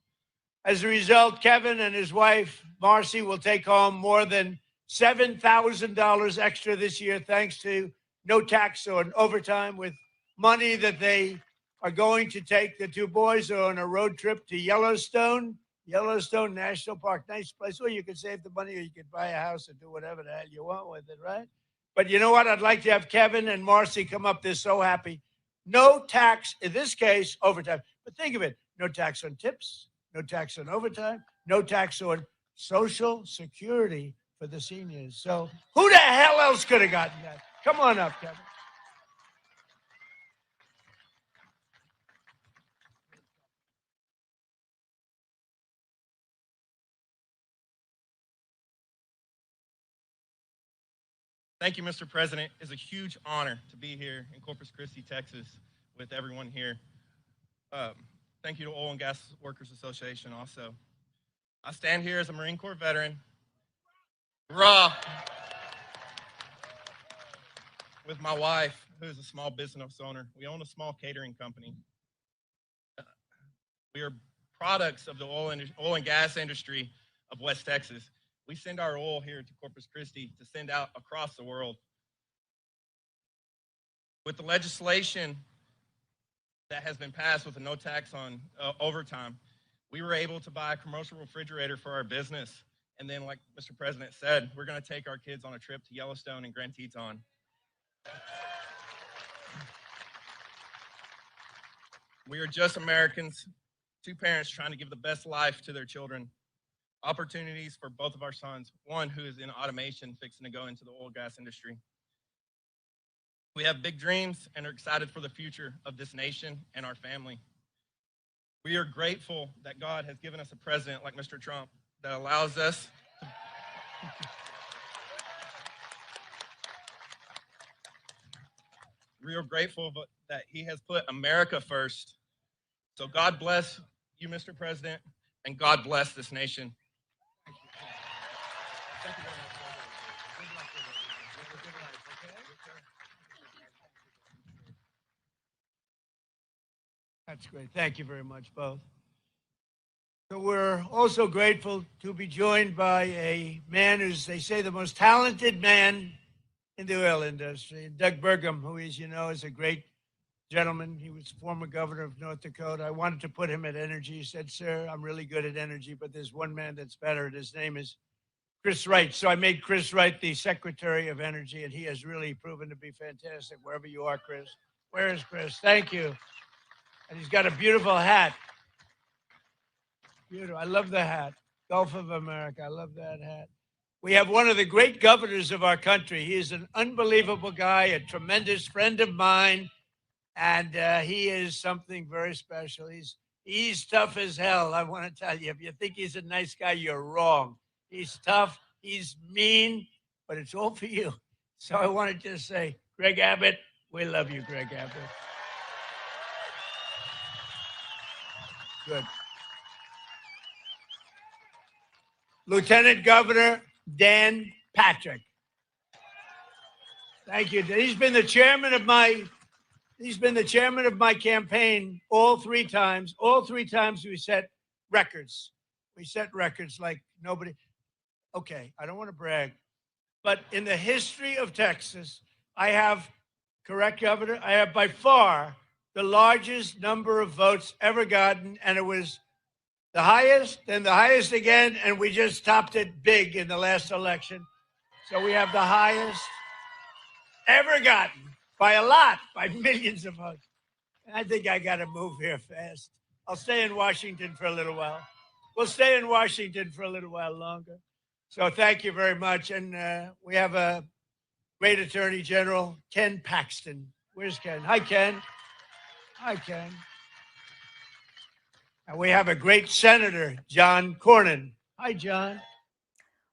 As a result, Kevin and his wife, Marcy, will take home more than $7,000 extra this year, thanks to no tax on overtime, with money that they are going to take. The two boys are on a road trip to Yellowstone National Park. Nice place where you can save the money or you could buy a house and do whatever the hell you want with it, right? But you know what? I'd like to have Kevin and Marcy come up. They're so happy. No tax, in this case, overtime. But think of it. No tax on tips, no tax on overtime, no tax on Social Security for the seniors. So who the hell else could have gotten that? Come on up, Kevin. Thank you, Mr. President. It's a huge honor to be here in Corpus Christi, Texas, with everyone here. Thank you to Oil and Gas Workers Association also. I stand here as a Marine Corps veteran, with my wife, who is a small business owner. We own a small catering company. We are products of the oil and gas industry of West Texas. We send our oil here to Corpus Christi to send out across the world. With the legislation that has been passed with a no tax on overtime, we were able to buy a commercial refrigerator for our business. And then, like Mr. President said, we're going to take our kids on a trip to Yellowstone and Grand Teton. We are just Americans, two parents trying to give the best life to their children. Opportunities for both of our sons, one who is in automation, fixing to go into the oil and gas industry. We have big dreams and are excited for the future of this nation and our family. We are grateful that God has given us a president like Mr. Trump that allows us to we are grateful that he has put America first. So God bless you, Mr. President, and God bless this nation. That's great. Thank you very much, both. So we're also grateful to be joined by a man who's, they say, the most talented man in the oil industry, Doug Burgum, who, as you know, is a great gentleman. He was former governor of North Dakota. I wanted to put him at energy. He said, sir, I'm really good at energy, but there's one man that's better, and his name is Chris Wright. So I made Chris Wright the Secretary of Energy, and he has really proven to be fantastic wherever you are, Chris. Where is Chris? Thank you. And he's got a beautiful hat. Beautiful. I love the hat. Gulf of America. I love that hat. We have one of the great governors of our country. He is an unbelievable guy, a tremendous friend of mine, and he is something very special. He's tough as hell, I want to tell you. If you think he's a nice guy, you're wrong. He's tough, he's mean, but it's all for you. So I want to just say, Greg Abbott, we love you, Greg Abbott. Good. Lieutenant Governor Dan Patrick. Thank you. He's been the chairman of my campaign all three times. All three times we set records. We set records like nobody. Okay, I don't want to brag, but in the history of Texas, I have, correct, Governor, I have by far the largest number of votes ever gotten, and it was the highest, then the highest again, and we just topped it big in the last election. So we have the highest ever gotten by a lot, by millions of votes. I think I got to move here fast. I'll stay in Washington for a little while. We'll stay in Washington for a little while longer. So thank you very much. And we have a great Attorney General, Ken Paxton. Where's Ken? Hi, Ken. Hi, Ken. And we have a great Senator, John Cornyn. Hi, John.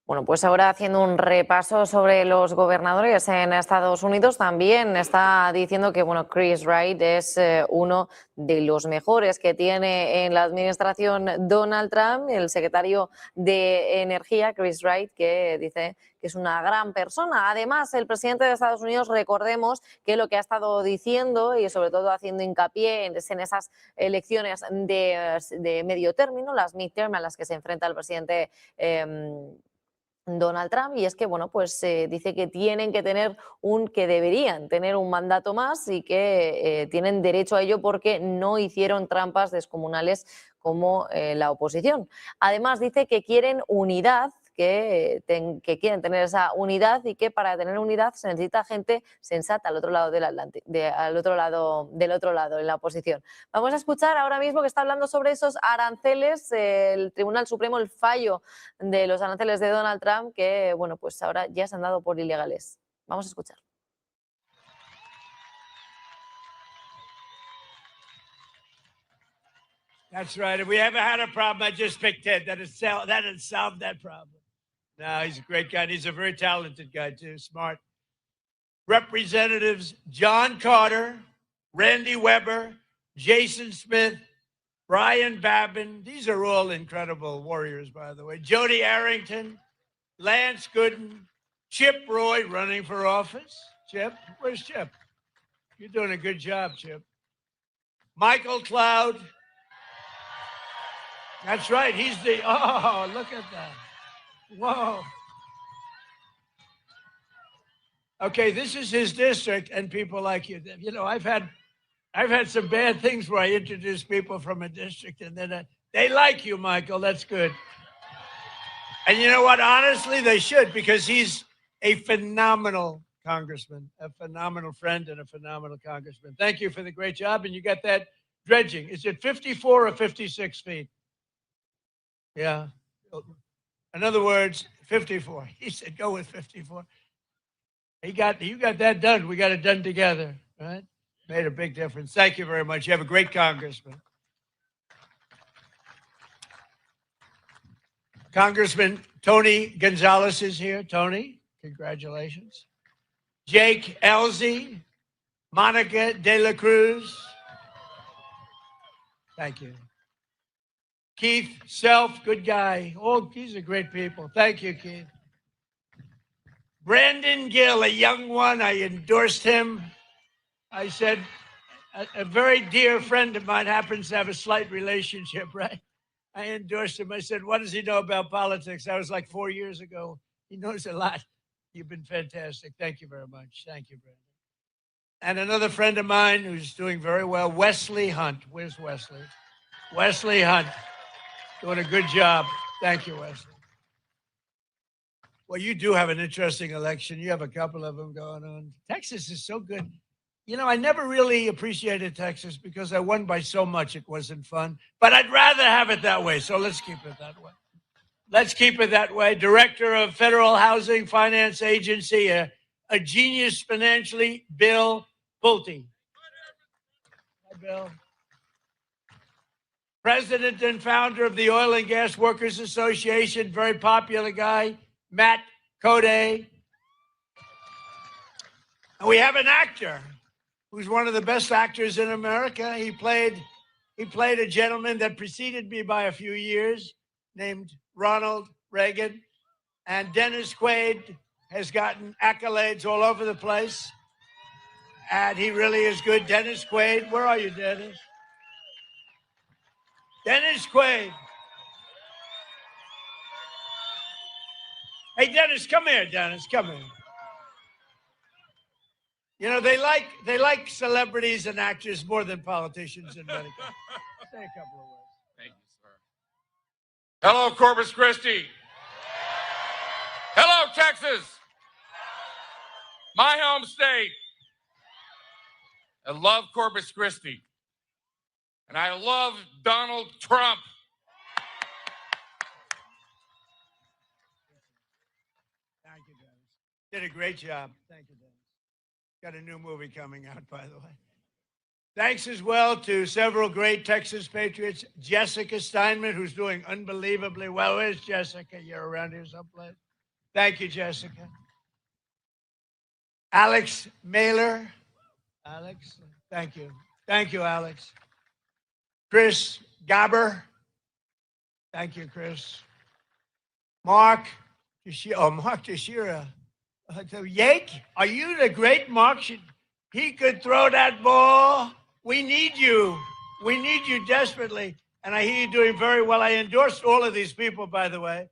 Bueno, pues ahora haciendo un repaso sobre los gobernadores en Estados Unidos, también está diciendo que bueno, Chris Wright es uno de los mejores que tiene en la administración Donald Trump, el secretario de Energía, Chris Wright, que dice que es una gran persona. Además, el presidente de Estados Unidos, recordemos que lo que ha estado diciendo y sobre todo haciendo hincapié en esas elecciones de medio término, las midterm a las que se enfrenta el presidente Donald Trump, y es que bueno, pues dice que deberían tener un mandato más y que tienen derecho a ello porque no hicieron trampas descomunales como la oposición. Además dice que quieren unidad, que quieren tener esa unidad y que para tener unidad se necesita gente sensata al otro lado del Atlántico, del otro lado, en la oposición. Vamos a escuchar ahora mismo que está hablando sobre esos aranceles, el Tribunal Supremo, el fallo de los aranceles de Donald Trump, que bueno, pues ahora ya se han dado por ilegales. Vamos a escuchar. That's right. If we ever had a problem, I just picked Ted. That'd solve that problem. No, he's a great guy. He's a very talented guy, too. Smart. Representatives John Carter, Randy Weber, Jason Smith, Brian Babin. These are all incredible warriors, by the way. Jody Arrington, Lance Gooden, Chip Roy running for office. Chip, where's Chip? You're doing a good job, Chip. Michael Cloud. That's right. He's oh, look at that. Whoa. Okay, this is his district, and people like you. You know, I've had some bad things where I introduce people from a district, and then they like you, Michael. That's good. And you know what? Honestly, they should, because he's a phenomenal congressman, a phenomenal friend, and a phenomenal congressman. Thank you for the great job, and you got that dredging. Is it 54 or 56 feet? Yeah. In other words, 54. He said, go with 54. You got that done. We got it done together, right? Made a big difference. Thank you very much. You have a great congressman. Congressman Tony Gonzalez is here. Tony, congratulations. Jake Elzy, Monica De La Cruz. Thank you. Keith Self, good guy. Oh, these are great people. Thank you, Keith. Brandon Gill, a young one. I endorsed him. I said, a very dear friend of mine happens to have a slight relationship, right? I endorsed him. I said, what does he know about politics? That was like 4 years ago. He knows a lot. You've been fantastic. Thank you very much. Thank you, Brandon. And another friend of mine who's doing very well, Wesley Hunt. Where's Wesley? Wesley Hunt, doing a good job. Thank you, Wesley. Well, you do have an interesting election. You have a couple of them going on. Texas is so good. You know, I never really appreciated Texas because I won by so much it wasn't fun. But I'd rather have it that way, so let's keep it that way. Let's keep it that way. Director of Federal Housing Finance Agency, a genius financially, Bill Pulte. Hi, Bill. President and founder of the Oil and Gas Workers Association, very popular guy, Matt Code. And we have an actor who's one of the best actors in America. He played a gentleman that preceded me by a few years named Ronald Reagan. And Dennis Quaid has gotten accolades all over the place. And he really is good. Dennis Quaid, where are you, Dennis? Dennis Quaid. Hey, Dennis, come here, Dennis, come here. You know, they like celebrities and actors more than politicians in America. Say a couple of words. Thank you, sir. Hello, Corpus Christi. Hello, Texas. My home state. I love Corpus Christi. And I love Donald Trump. Thank you, Dennis. Did a great job. Thank you, Dennis. Got a new movie coming out, by the way. Thanks as well to several great Texas patriots. Jessica Steinman, who's doing unbelievably well. Where's Jessica? You're around here someplace. Thank you, Jessica. Alex Mailer. Alex, thank you. Thank you, Alex. Chris Gabber. Thank you, Chris. Mark Teixeira. Yake, are you the great Mark? He could throw that ball. We need you. We need you desperately. And I hear you doing very well. I endorsed all of these people, by the way.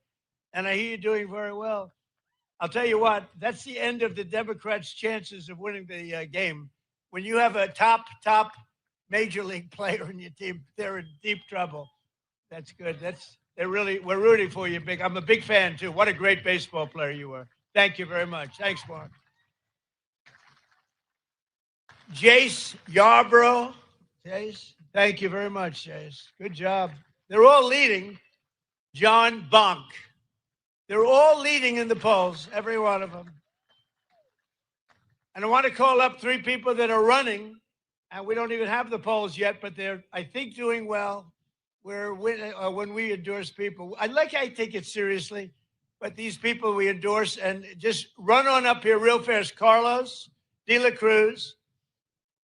And I hear you doing very well. I'll tell you what, that's the end of the Democrats' chances of winning the game. When you have a top major league player in your team, they're in deep trouble. That's good. We're rooting for you, big. I'm a big fan too. What a great baseball player you were. Thank you very much. Thanks, Mark. Jace Yarbrough. Jace, thank you very much, Jace. Good job. They're all leading. John Bonk. They're all leading in the polls, every one of them. And I want to call up 3 people that are running, and we don't even have the polls yet, but they're, I think, doing well. When we endorse people, I take it seriously, but these people we endorse, and just run on up here real fast. Carlos De La Cruz,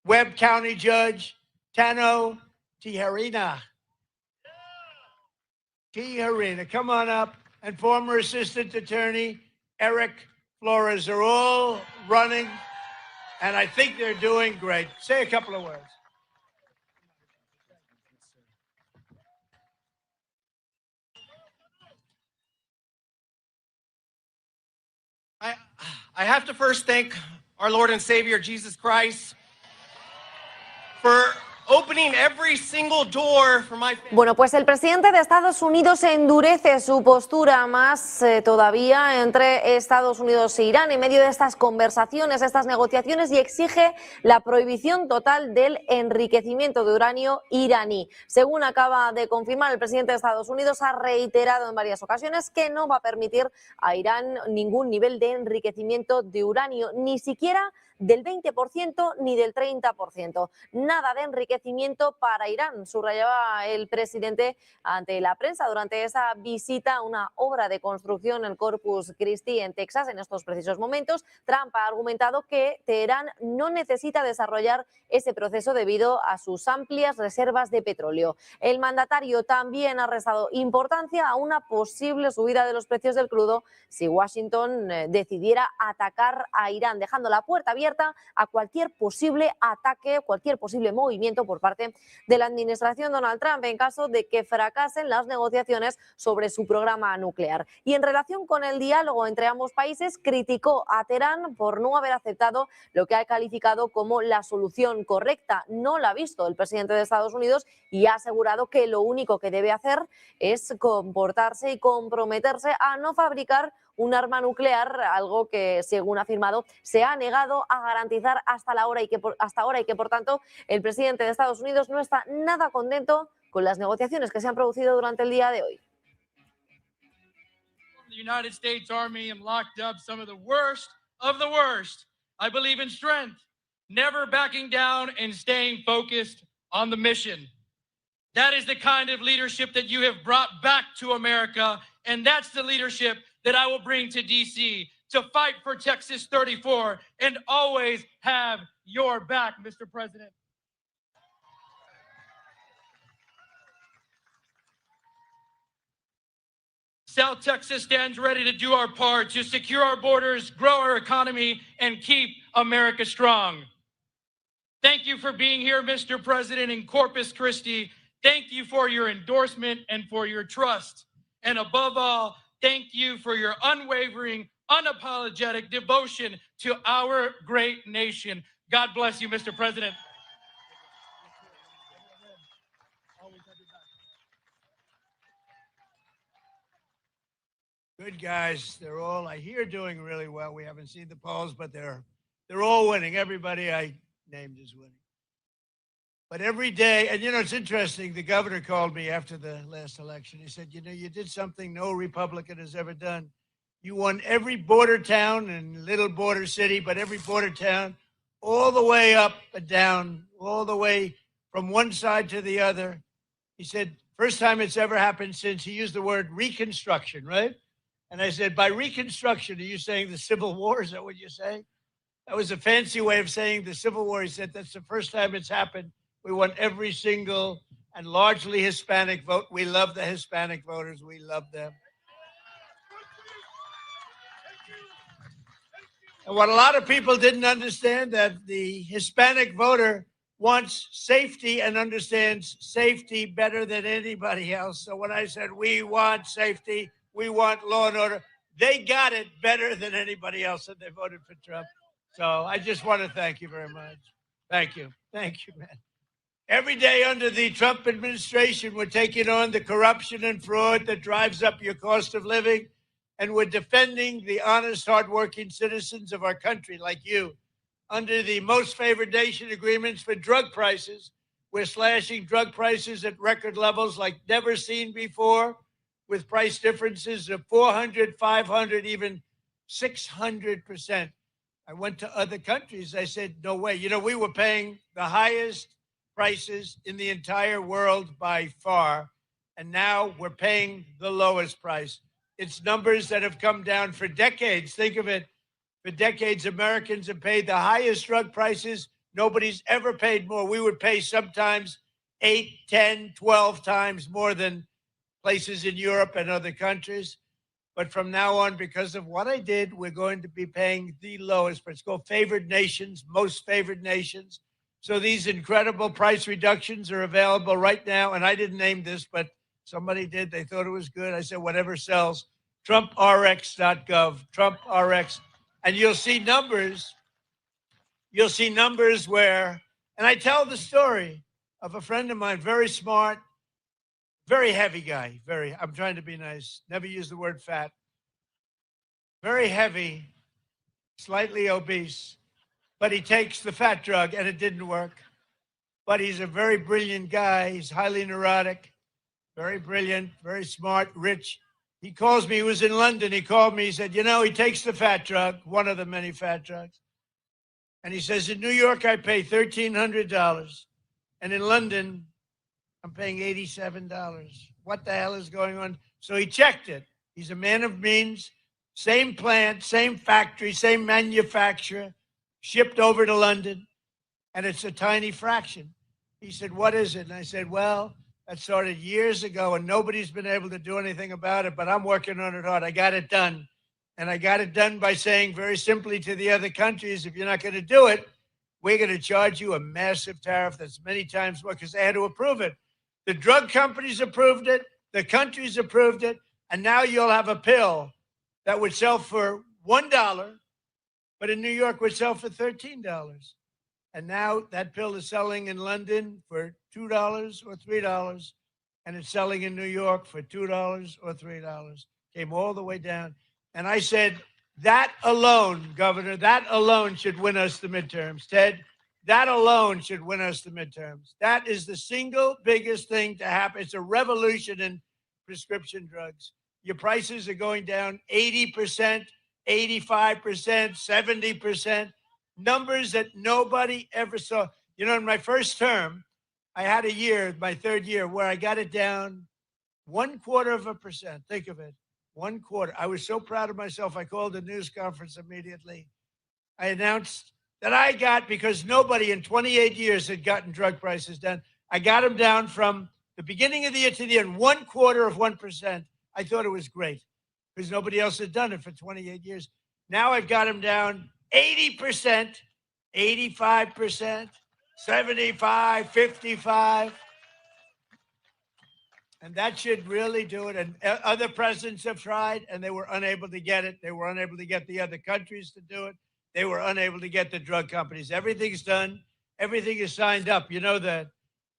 Webb County Judge Tano Tijerina. Tijerina, come on up. And former Assistant Attorney Eric Flores are all running, and I think they're doing great. Say a couple of words. I have to first thank our Lord and Savior, Jesus Christ, for opening every single door for my family. Bueno, pues el presidente de Estados Unidos endurece su postura más todavía entre Estados Unidos e Irán en medio de estas conversaciones, estas negociaciones, y exige la prohibición total del enriquecimiento de uranio iraní. Según acaba de confirmar el presidente de Estados Unidos, ha reiterado en varias ocasiones que no va a permitir a Irán ningún nivel de enriquecimiento de uranio, ni siquiera del 20% ni del 30%. Nada de enriquecimiento para Irán, subrayaba el presidente ante la prensa durante esa visita a una obra de construcción en Corpus Christi, en Texas, en estos precisos momentos. Trump ha argumentado que Teherán no necesita desarrollar ese proceso debido a sus amplias reservas de petróleo. El mandatario también ha restado importancia a una posible subida de los precios del crudo si Washington decidiera atacar a Irán, dejando la puerta abierta abierta a cualquier posible ataque, cualquier posible movimiento por parte de la administración Donald Trump en caso de que fracasen las negociaciones sobre su programa nuclear. Y en relación con el diálogo entre ambos países, criticó a Teherán por no haber aceptado lo que ha calificado como la solución correcta. No la ha visto el presidente de Estados Unidos y ha asegurado que lo único que debe hacer es comportarse y comprometerse a no fabricar un arma nuclear, algo que, según ha afirmado, se ha negado a garantizar hasta ahora y que por tanto el presidente de Estados Unidos no está nada contento con las negociaciones que se han producido durante el día de hoy. The United States Army am locked up some of the worst of the worst. I believe in strength, never backing down and staying focused on the mission. That is the kind of leadership that you have brought back to America, and that's the leadership that I will bring to D.C. to fight for Texas 34 and always have your back, Mr. President. South Texas stands ready to do our part to secure our borders, grow our economy, and keep America strong. Thank you for being here, Mr. President, in Corpus Christi. Thank you for your endorsement and for your trust. And above all, thank you for your unwavering, unapologetic devotion to our great nation. God bless you, Mr. President. Good guys. They're all, I hear, doing really well. We haven't seen the polls, but they're all winning. Everybody I named is winning. But every day, and you know, it's interesting, the governor called me after the last election. He said, you know, you did something no Republican has ever done. You won every border town and little border city, but every border town, all the way up and down, all the way from one side to the other. He said, first time it's ever happened since, he used the word reconstruction, right? And I said, by reconstruction, are you saying the Civil War? Is that what you're saying? That was a fancy way of saying the Civil War. He said, that's the first time it's happened. We won every single and largely Hispanic vote. We love the Hispanic voters. We love them. And what a lot of people didn't understand, that the Hispanic voter wants safety and understands safety better than anybody else. So when I said we want safety, we want law and order, they got it better than anybody else, and they voted for Trump. So I just want to thank you very much. Thank you. Thank you, man. Every day under the Trump administration, we're taking on the corruption and fraud that drives up your cost of living, and we're defending the honest, hardworking citizens of our country like you. Under the most favored nation agreements for drug prices, we're slashing drug prices at record levels like never seen before, with price differences of 400, 500, even 600%. I went to other countries. I said, no way. You know, we were paying the highest prices in the entire world by far, and now we're paying the lowest price. It's numbers that have come down for decades. Think of it. For decades, Americans have paid the highest drug prices. Nobody's ever paid more. We would pay sometimes 8, 10, 12 times more than places in Europe and other countries. But from now on, because of what I did, we're going to be paying the lowest price. It's called favored nations, most favored nations. So these incredible price reductions are available right now. And I didn't name this, but somebody did. They thought it was good. I said, whatever sells. TrumpRx.gov, TrumpRx. And you'll see numbers. You'll see numbers where, and I tell the story of a friend of mine, very smart, very heavy guy, I'm trying to be nice, never use the word fat, very heavy, slightly obese, but he takes the fat drug and it didn't work. But he's a very brilliant guy. He's highly neurotic, very brilliant, very smart, rich. He calls me, he was in London. He called me, he said, you know, he takes the fat drug, one of the many fat drugs. And he says, in New York, I pay $1,300. And in London, I'm paying $87. What the hell is going on? So he checked it. He's a man of means, same plant, same factory, same manufacturer, shipped over to London, and it's a tiny fraction. He said, what is it? And I said, well, that started years ago, and nobody's been able to do anything about it, but I'm working on it hard. I got it done. And I got it done by saying very simply to the other countries, if you're not going to do it, we're going to charge you a massive tariff that's many times more, because they had to approve it. The drug companies approved it, the countries approved it, and now you'll have a pill that would sell for $1, but in New York would sell for $13. And now that pill is selling in London for $2 or $3, and it's selling in New York for $2 or $3. Came all the way down. And I said, that alone, Governor, that alone should win us the midterms. Ted, that alone should win us the midterms. That is the single biggest thing to happen. It's a revolution in prescription drugs. Your prices are going down 80%, 85%, 70%, numbers that nobody ever saw. You know, in my first term, I had a year, my third year, where I got it down 0.25%. Think of it, 1/4. I was so proud of myself, I called a news conference immediately. I announced that I got, because nobody in 28 years had gotten drug prices down, I got them down from the beginning of the year to the end, 0.25%. I thought it was great, because nobody else had done it for 28 years. Now I've got them down 80%, 85%, 75, 55. And that should really do it. And other presidents have tried, and they were unable to get it. They were unable to get the other countries to do it. They were unable to get the drug companies. Everything's done. Everything is signed up. You know that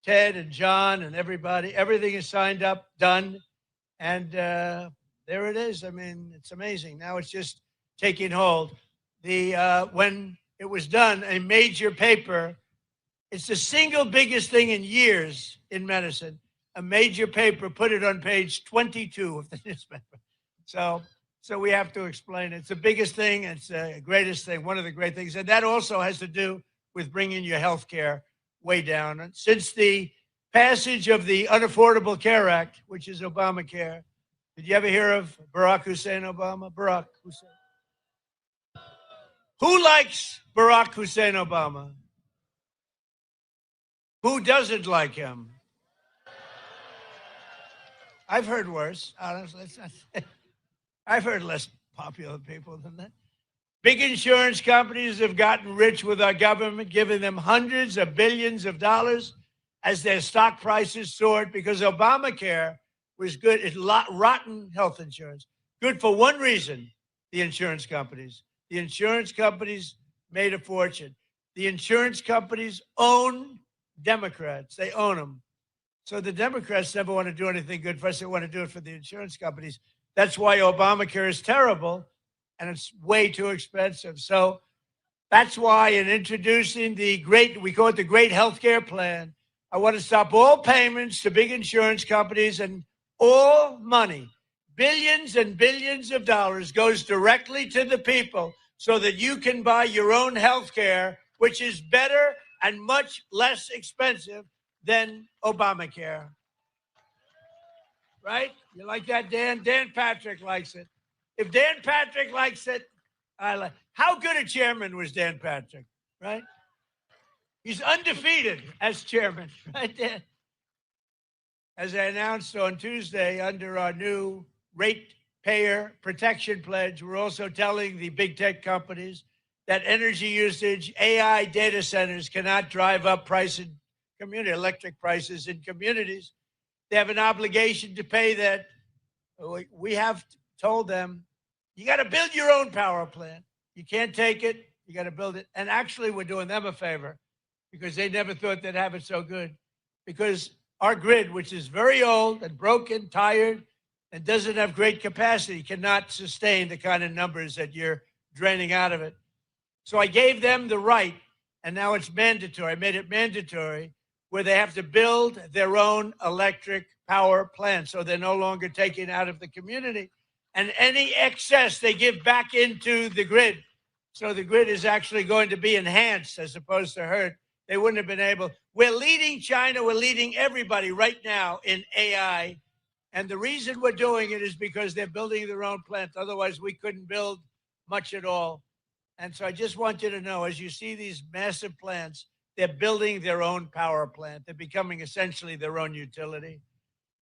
Ted and John and everybody, everything is signed up, done. And there it is. I mean, it's amazing. Now it's just taking hold. When it was done, a major paper, it's the single biggest thing in years in medicine. A major paper put it on page 22 of the newspaper. So we have to explain it. It's the biggest thing. It's the greatest thing, one of the great things. And that also has to do with bringing your health care way down. And since the passage of the Unaffordable Care Act, which is Obamacare, did you ever hear of Barack Hussein Obama? Barack Hussein. Who likes Barack Hussein Obama? Who doesn't like him? I've heard worse, honestly. I've heard less popular people than that. Big insurance companies have gotten rich with our government, giving them hundreds of billions of dollars as their stock prices soared, because Obamacare was good. It's rotten health insurance. Good for one reason, the insurance companies. The insurance companies made a fortune. The insurance companies own Democrats. They own them. So the Democrats never want to do anything good for us. They want to do it for the insurance companies. That's why Obamacare is terrible, and it's way too expensive. So that's why in introducing we call it the Great Healthcare Plan, I want to stop all payments to big insurance companies, and all money, billions and billions of dollars, goes directly to the people so that you can buy your own health care, which is better and much less expensive than Obamacare. Right? You like that, Dan? Dan Patrick likes it. If Dan Patrick likes it, I like. How good a chairman was Dan Patrick, right? He's undefeated as chairman, right there. As I announced on Tuesday, under our new ratepayer protection pledge, we're also telling the big tech companies that energy usage, AI data centers cannot drive up price in community, electric prices in communities. They have an obligation to pay that. We have told them, you got to build your own power plant. You can't take it. You got to build it. And actually, we're doing them a favor, because they never thought they'd have it so good. Because our grid, which is very old and broken, tired, and doesn't have great capacity, cannot sustain the kind of numbers that you're draining out of it. So I gave them the right, and now it's mandatory. I made it mandatory, where they have to build their own electric power plant, so they're no longer taking out of the community. And any excess they give back into the grid. So the grid is actually going to be enhanced as opposed to hurt. They wouldn't have been able. We're leading China. We're leading everybody right now in AI. And the reason we're doing it is because they're building their own plant. Otherwise, we couldn't build much at all. And so I just want you to know, as you see these massive plants, they're building their own power plant. They're becoming essentially their own utility.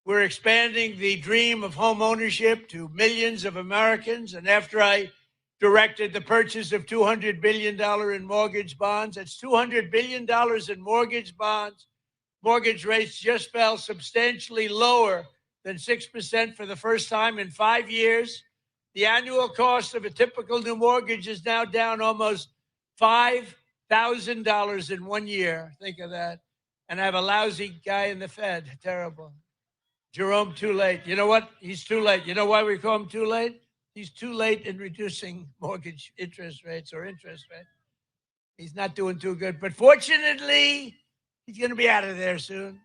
We're expanding the dream of home ownership to millions of Americans. And after I directed the purchase of $200 billion in mortgage bonds, that's $200 billion in mortgage bonds. Mortgage rates just fell substantially lower than 6% for the first time in 5 years. The annual cost of a typical new mortgage is now down almost $5,000 in 1 year. Think of that. And I have a lousy guy in the Fed. Terrible. Jerome, too late. You know what? He's too late. You know why we call him too late? He's too late in reducing mortgage interest rates or interest rates. He's not doing too good. But fortunately, he's going to be out of there soon.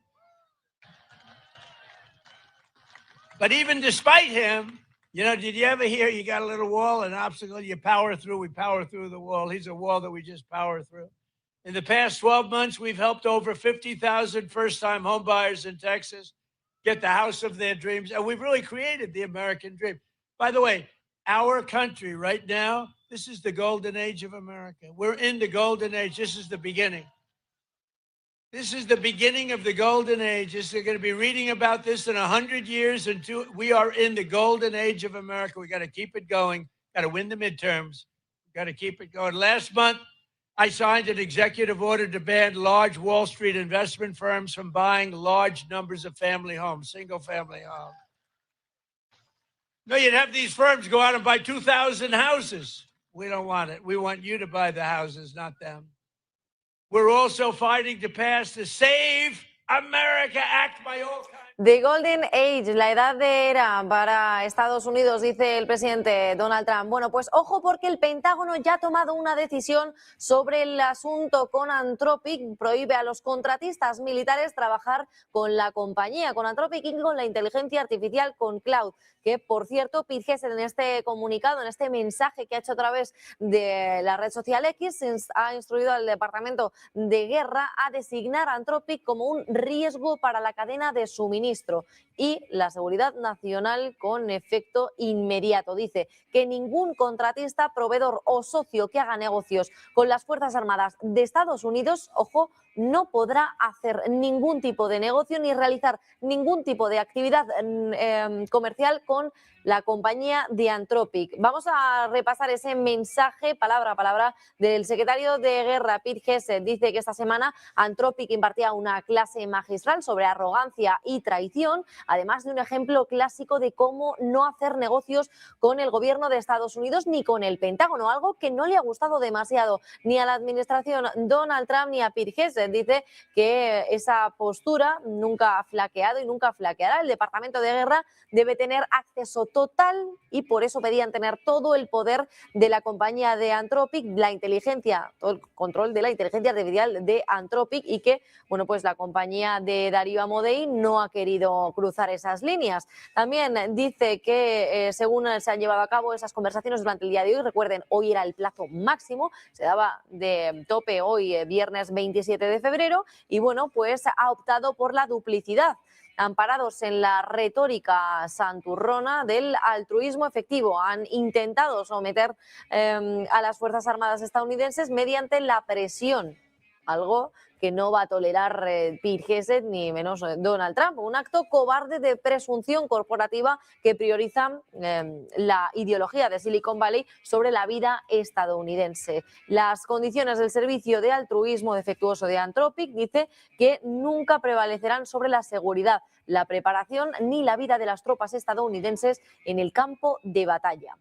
But even despite him, you know, did you ever hear you got a little wall, an obstacle, you power through, we power through the wall. He's a wall that we just power through. In the past 12 months, we've helped over 50,000 first-time home buyers in Texas get the house of their dreams. And we've really created the American dream. By the way, our country right now, this is the golden age of America. We're in the golden age. This is the beginning. This is the beginning of the golden age. They're going to be reading about this in 100 years. We are in the golden age of America. We got to keep it going. Got to win the midterms. We got to keep it going. Last month, I signed an executive order to ban large Wall Street investment firms from buying large numbers of family homes, single-family homes. No, you'd have these firms go out and buy 2,000 houses. We don't want it. We want you to buy the houses, not them. We're also fighting to pass the Save America Act by all kinds. The Golden Age, la edad de era para Estados Unidos, dice el presidente Donald Trump. Bueno, pues ojo porque el Pentágono ya ha tomado una decisión sobre el asunto con Anthropic. Prohíbe a los contratistas militares trabajar con la compañía, con Anthropic y con la inteligencia artificial, con Cloud. Que, por cierto, Pete Hegseth en este comunicado, en este mensaje que ha hecho a través de la red social X, ha instruido al Departamento de Guerra a designar a Anthropic como un riesgo para la cadena de suministro y la seguridad nacional con efecto inmediato. Dice que ningún contratista, proveedor o socio que haga negocios con las Fuerzas Armadas de Estados Unidos, ojo, no podrá hacer ningún tipo de negocio ni realizar ningún tipo de actividad comercial con la compañía de Anthropic. Vamos a repasar ese mensaje palabra a palabra del secretario de Guerra, Pete Hegseth. Dice que esta semana Anthropic impartía una clase magistral sobre arrogancia y traición, además de un ejemplo clásico de cómo no hacer negocios con el gobierno de Estados Unidos ni con el Pentágono, algo que no le ha gustado demasiado ni a la administración Donald Trump ni a Pete Hegseth. Dice que esa postura nunca ha flaqueado y nunca flaqueará. El Departamento de Guerra debe tener acceso total y por eso pedían tener todo el poder de la compañía de Anthropic, la inteligencia, todo el control de la inteligencia artificial de Anthropic, y que, bueno, pues la compañía de Darío Amodei no ha querido cruzar esas líneas. También dice que según se han llevado a cabo esas conversaciones durante el día de hoy, recuerden, hoy era el plazo máximo, se daba de tope hoy, viernes 27 de febrero, y bueno, pues ha optado por la duplicidad, amparados en la retórica santurrona del altruismo efectivo. Han intentado someter a las Fuerzas Armadas estadounidenses mediante la presión, algo que no va a tolerar Pete Hegseth ni menos Donald Trump. Un acto cobarde de presunción corporativa que prioriza la ideología de Silicon Valley sobre la vida estadounidense. Las condiciones del servicio de altruismo defectuoso de Anthropic, dice que nunca prevalecerán sobre la seguridad, la preparación ni la vida de las tropas estadounidenses en el campo de batalla.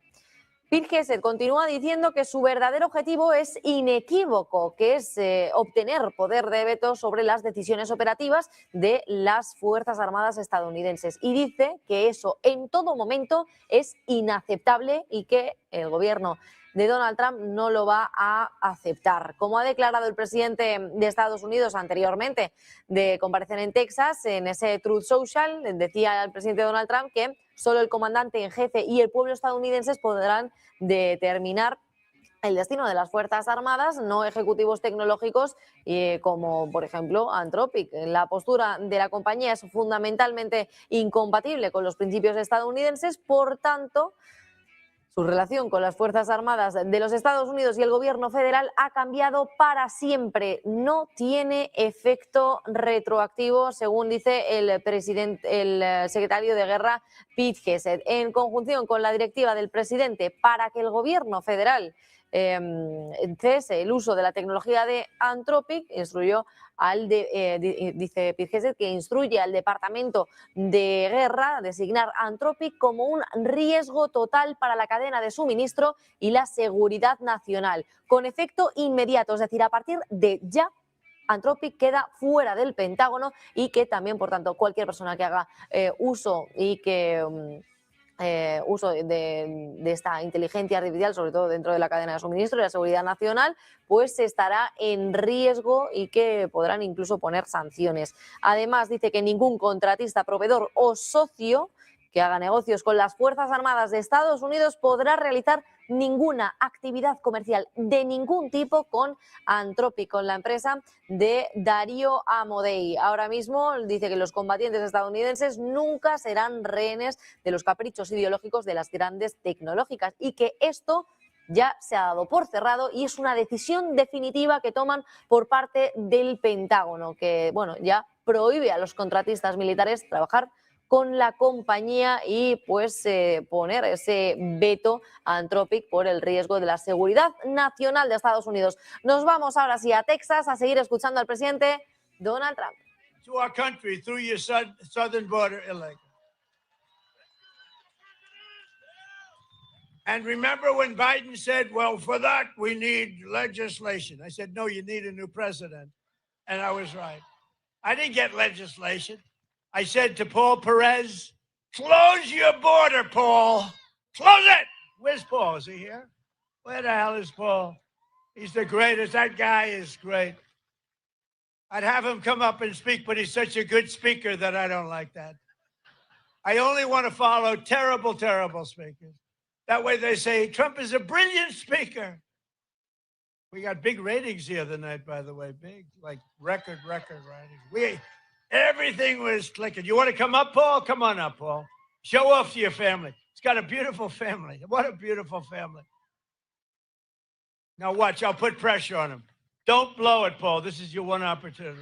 Pete Hegseth continúa diciendo que su verdadero objetivo es inequívoco, que es obtener poder de veto sobre las decisiones operativas de las Fuerzas Armadas estadounidenses. Y dice que eso en todo momento es inaceptable y que el gobierno de Donald Trump no lo va a aceptar. Como ha declarado el presidente de Estados Unidos anteriormente de comparecer en Texas, en ese Truth Social, decía el presidente Donald Trump que solo el comandante en jefe y el pueblo estadounidenses podrán determinar el destino de las Fuerzas Armadas, no ejecutivos tecnológicos como, por ejemplo, Anthropic. La postura de la compañía es fundamentalmente incompatible con los principios estadounidenses, por tanto, Su relación con las Fuerzas Armadas de los Estados Unidos y el gobierno federal ha cambiado para siempre. No tiene efecto retroactivo, según dice el secretario de Guerra, Pete Hegseth. En conjunción con la directiva del presidente para que el gobierno federal cese el uso de la tecnología de Anthropic, instruyó dice Pete Hegseth, que instruye al Departamento de Guerra a designar Anthropic como un riesgo total para la cadena de suministro y la seguridad nacional, con efecto inmediato, es decir, a partir de ya. Anthropic queda fuera del Pentágono y que también, por tanto, cualquier persona que haga uso de esta inteligencia artificial, sobre todo dentro de la cadena de suministro y la seguridad nacional, pues estará en riesgo y que podrán incluso poner sanciones. Además, dice que ningún contratista, proveedor o socio que haga negocios con las Fuerzas Armadas de Estados Unidos podrá realizar ninguna actividad comercial de ningún tipo con Anthropic, con la empresa de Darío Amodei. Ahora mismo dice que los combatientes estadounidenses nunca serán rehenes de los caprichos ideológicos de las grandes tecnológicas y que esto ya se ha dado por cerrado y es una decisión definitiva que toman por parte del Pentágono, que bueno, ya prohíbe a los contratistas militares trabajar con la compañía y pues poner ese veto a Anthropic por el riesgo de la seguridad nacional de Estados Unidos. Nos vamos ahora sí a Texas a seguir escuchando al presidente Donald Trump. To our country through your southern border illegal. And remember when Biden said, well, for that we need legislation. I said, no, you need a new president. And I was right. I didn't get legislation. I said to Paul Perez, close your border, Paul. Close it. Where's Paul? Is he here? Where the hell is Paul? He's the greatest. That guy is great. I'd have him come up and speak, but he's such a good speaker that I don't like that. I only want to follow terrible, terrible speakers. That way they say, Trump is a brilliant speaker. We got big ratings the other night, by the way. Big, like record ratings. Everything was clicking. You want to come up, Paul? Come on up, Paul. Show off to your family. It's got a beautiful family. What a beautiful family. Now watch, I'll put pressure on him. Don't blow it, Paul. This is your one opportunity.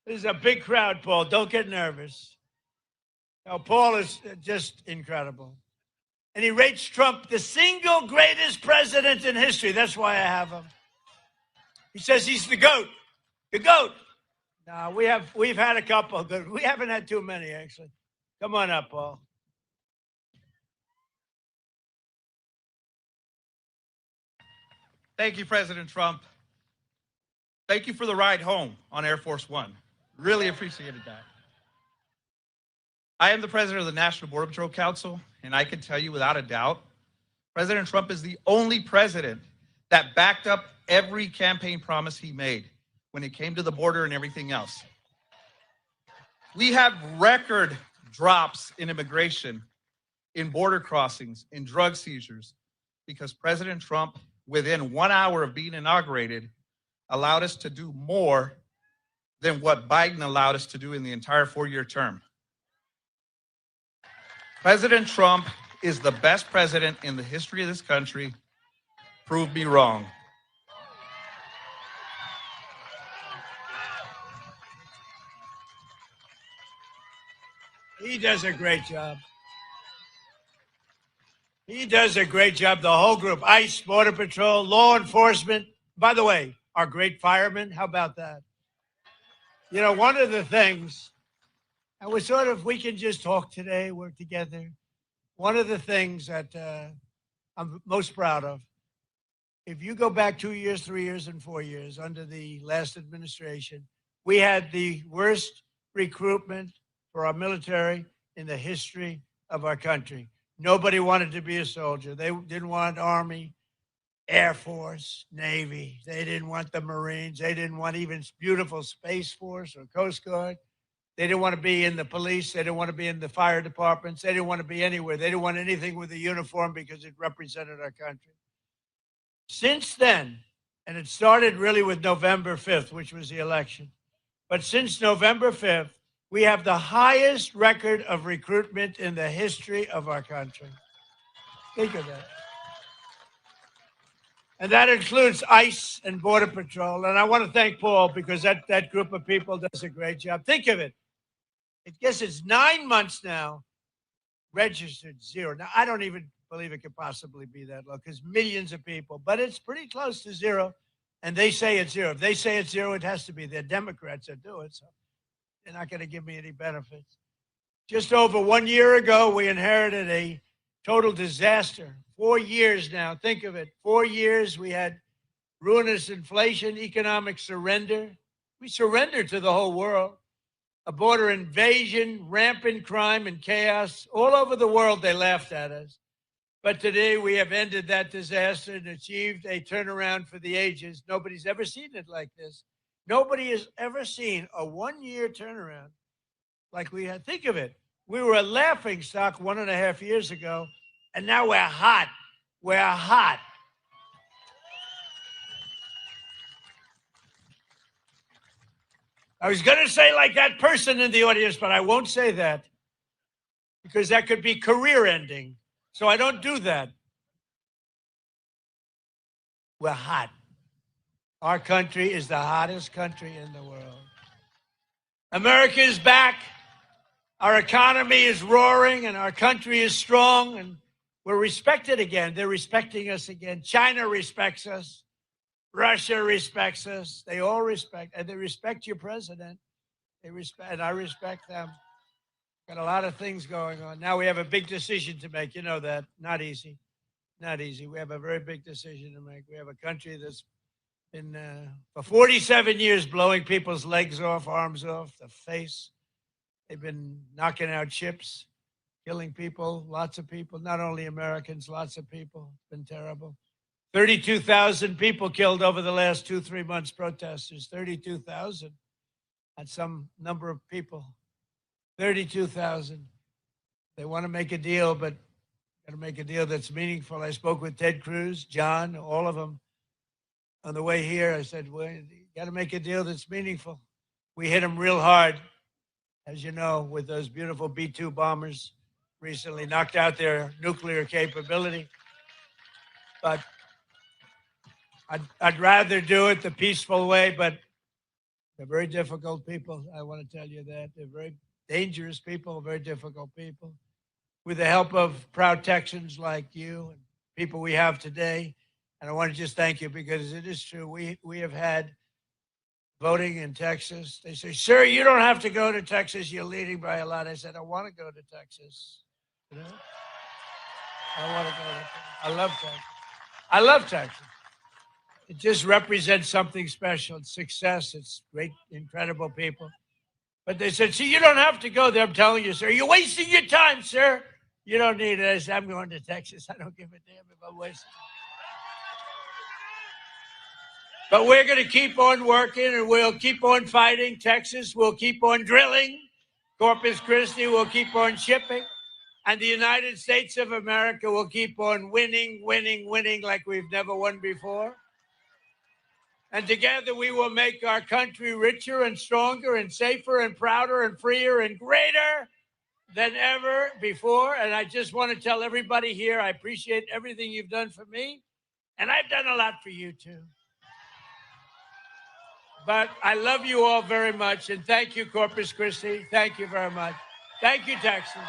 This is a big crowd, Paul. Don't get nervous. Now, Paul is just incredible. And he rates Trump the single greatest president in history. That's why I have him. He says he's the GOAT. The GOAT. No, we've had a couple. We haven't had too many, actually. Come on up, Paul. Thank you, President Trump. Thank you for the ride home on Air Force One. Really appreciated that. I am the president of the National Border Patrol Council, and I can tell you without a doubt, President Trump is the only president that backed up every campaign promise he made when it came to the border and everything else. We have record drops in immigration, in border crossings, in drug seizures, because President Trump, within 1 hour of being inaugurated, allowed us to do more than what Biden allowed us to do in the entire 4-year term. President Trump is the best president in the history of this country. Prove me wrong. He does a great job. He does a great job. The whole group, ICE, Border Patrol, law enforcement. By the way, our great firemen, how about that? You know, one of the things, and we're sort of, we can just talk today, work together. One of the things that I'm most proud of, if you go back 2 years, 3 years, and 4 years under the last administration, we had the worst recruitment for our military in the history of our country. Nobody wanted to be a soldier. They didn't want Army, Air Force, Navy. They didn't want the Marines. They didn't want even beautiful Space Force or Coast Guard. They didn't want to be in the police. They didn't want to be in the fire departments. They didn't want to be anywhere. They didn't want anything with a uniform because it represented our country. Since then, and it started really with November 5th, which was the election, but since November 5th, we have the highest record of recruitment in the history of our country. Think of that. And that includes ICE and Border Patrol. And I want to thank Paul because that group of people does a great job. Think of it. I guess it's 9 months now, registered zero. Now, I don't even believe it could possibly be that low because millions of people, but it's pretty close to zero. And they say it's zero. If they say it's zero, it has to be. They're Democrats that do it, so they're not going to give me any benefits. Just over 1 year ago, we inherited a total disaster. 4 years now, think of it. 4 years, we had ruinous inflation, economic surrender. We surrendered to the whole world. A border invasion, rampant crime and chaos. All over the world, they laughed at us. But today, we have ended that disaster and achieved a turnaround for the ages. Nobody's ever seen it like this. Nobody has ever seen a 1 year turnaround like we had. Think of it. We were a laughing stock 1.5 years ago, and now we're hot. We're hot. I was going to say like that person in the audience, but I won't say that because that could be career ending. So I don't do that. We're hot. Our country is the hottest country in the world. America is back. Our economy is roaring and our country is strong and we're respected again. They're respecting us again. China respects us. Russia respects us. They all respect, and they respect your president. They respect, and I respect them. Got a lot of things going on. Now we have a big decision to make. You know that. Not easy. Not easy. We have a very big decision to make. We have a country that's been, for 47 years, blowing people's legs off, arms off, the face. They've been knocking out ships, killing people, lots of people, not only Americans, lots of people. It's been terrible. 32,000 people killed over the last 2-3 months, protesters. 32,000. That's some number of people. 32,000. They want to make a deal, but got to make a deal that's meaningful. I spoke with Ted Cruz, John, all of them. On the way here, I said, well, you got to make a deal that's meaningful. We hit them real hard, as you know, with those beautiful B-2 bombers. Recently knocked out their nuclear capability. But I'd rather do it the peaceful way, but they're very difficult people. I want to tell you that. They're very dangerous people, very difficult people. With the help of proud Texans like you and people we have today, and I want to just thank you because it is true. We have had voting in Texas. They say, sir, you don't have to go to Texas. You're leading by a lot. I said, I want to go to Texas. You know? I want to go to Texas. I love Texas. I love Texas. It just represents something special. It's success. It's great, incredible people. But they said, see, you don't have to go there. I'm telling you, sir. You're wasting your time, sir. You don't need it. I said, I'm going to Texas. I don't give a damn if I'm wasting it. But we're going to keep on working and we'll keep on fighting. Texas will keep on drilling. Corpus Christi will keep on shipping. And the United States of America will keep on winning, winning, winning like we've never won before. And together we will make our country richer and stronger and safer and prouder and freer and greater than ever before. And I just want to tell everybody here, I appreciate everything you've done for me. And I've done a lot for you too. But I love you all very much. And thank you, Corpus Christi. Thank you very much. Thank you, Texas.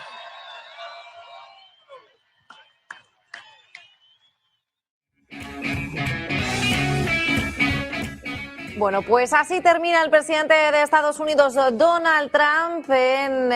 Bueno, pues así termina el presidente de Estados Unidos, Donald Trump, en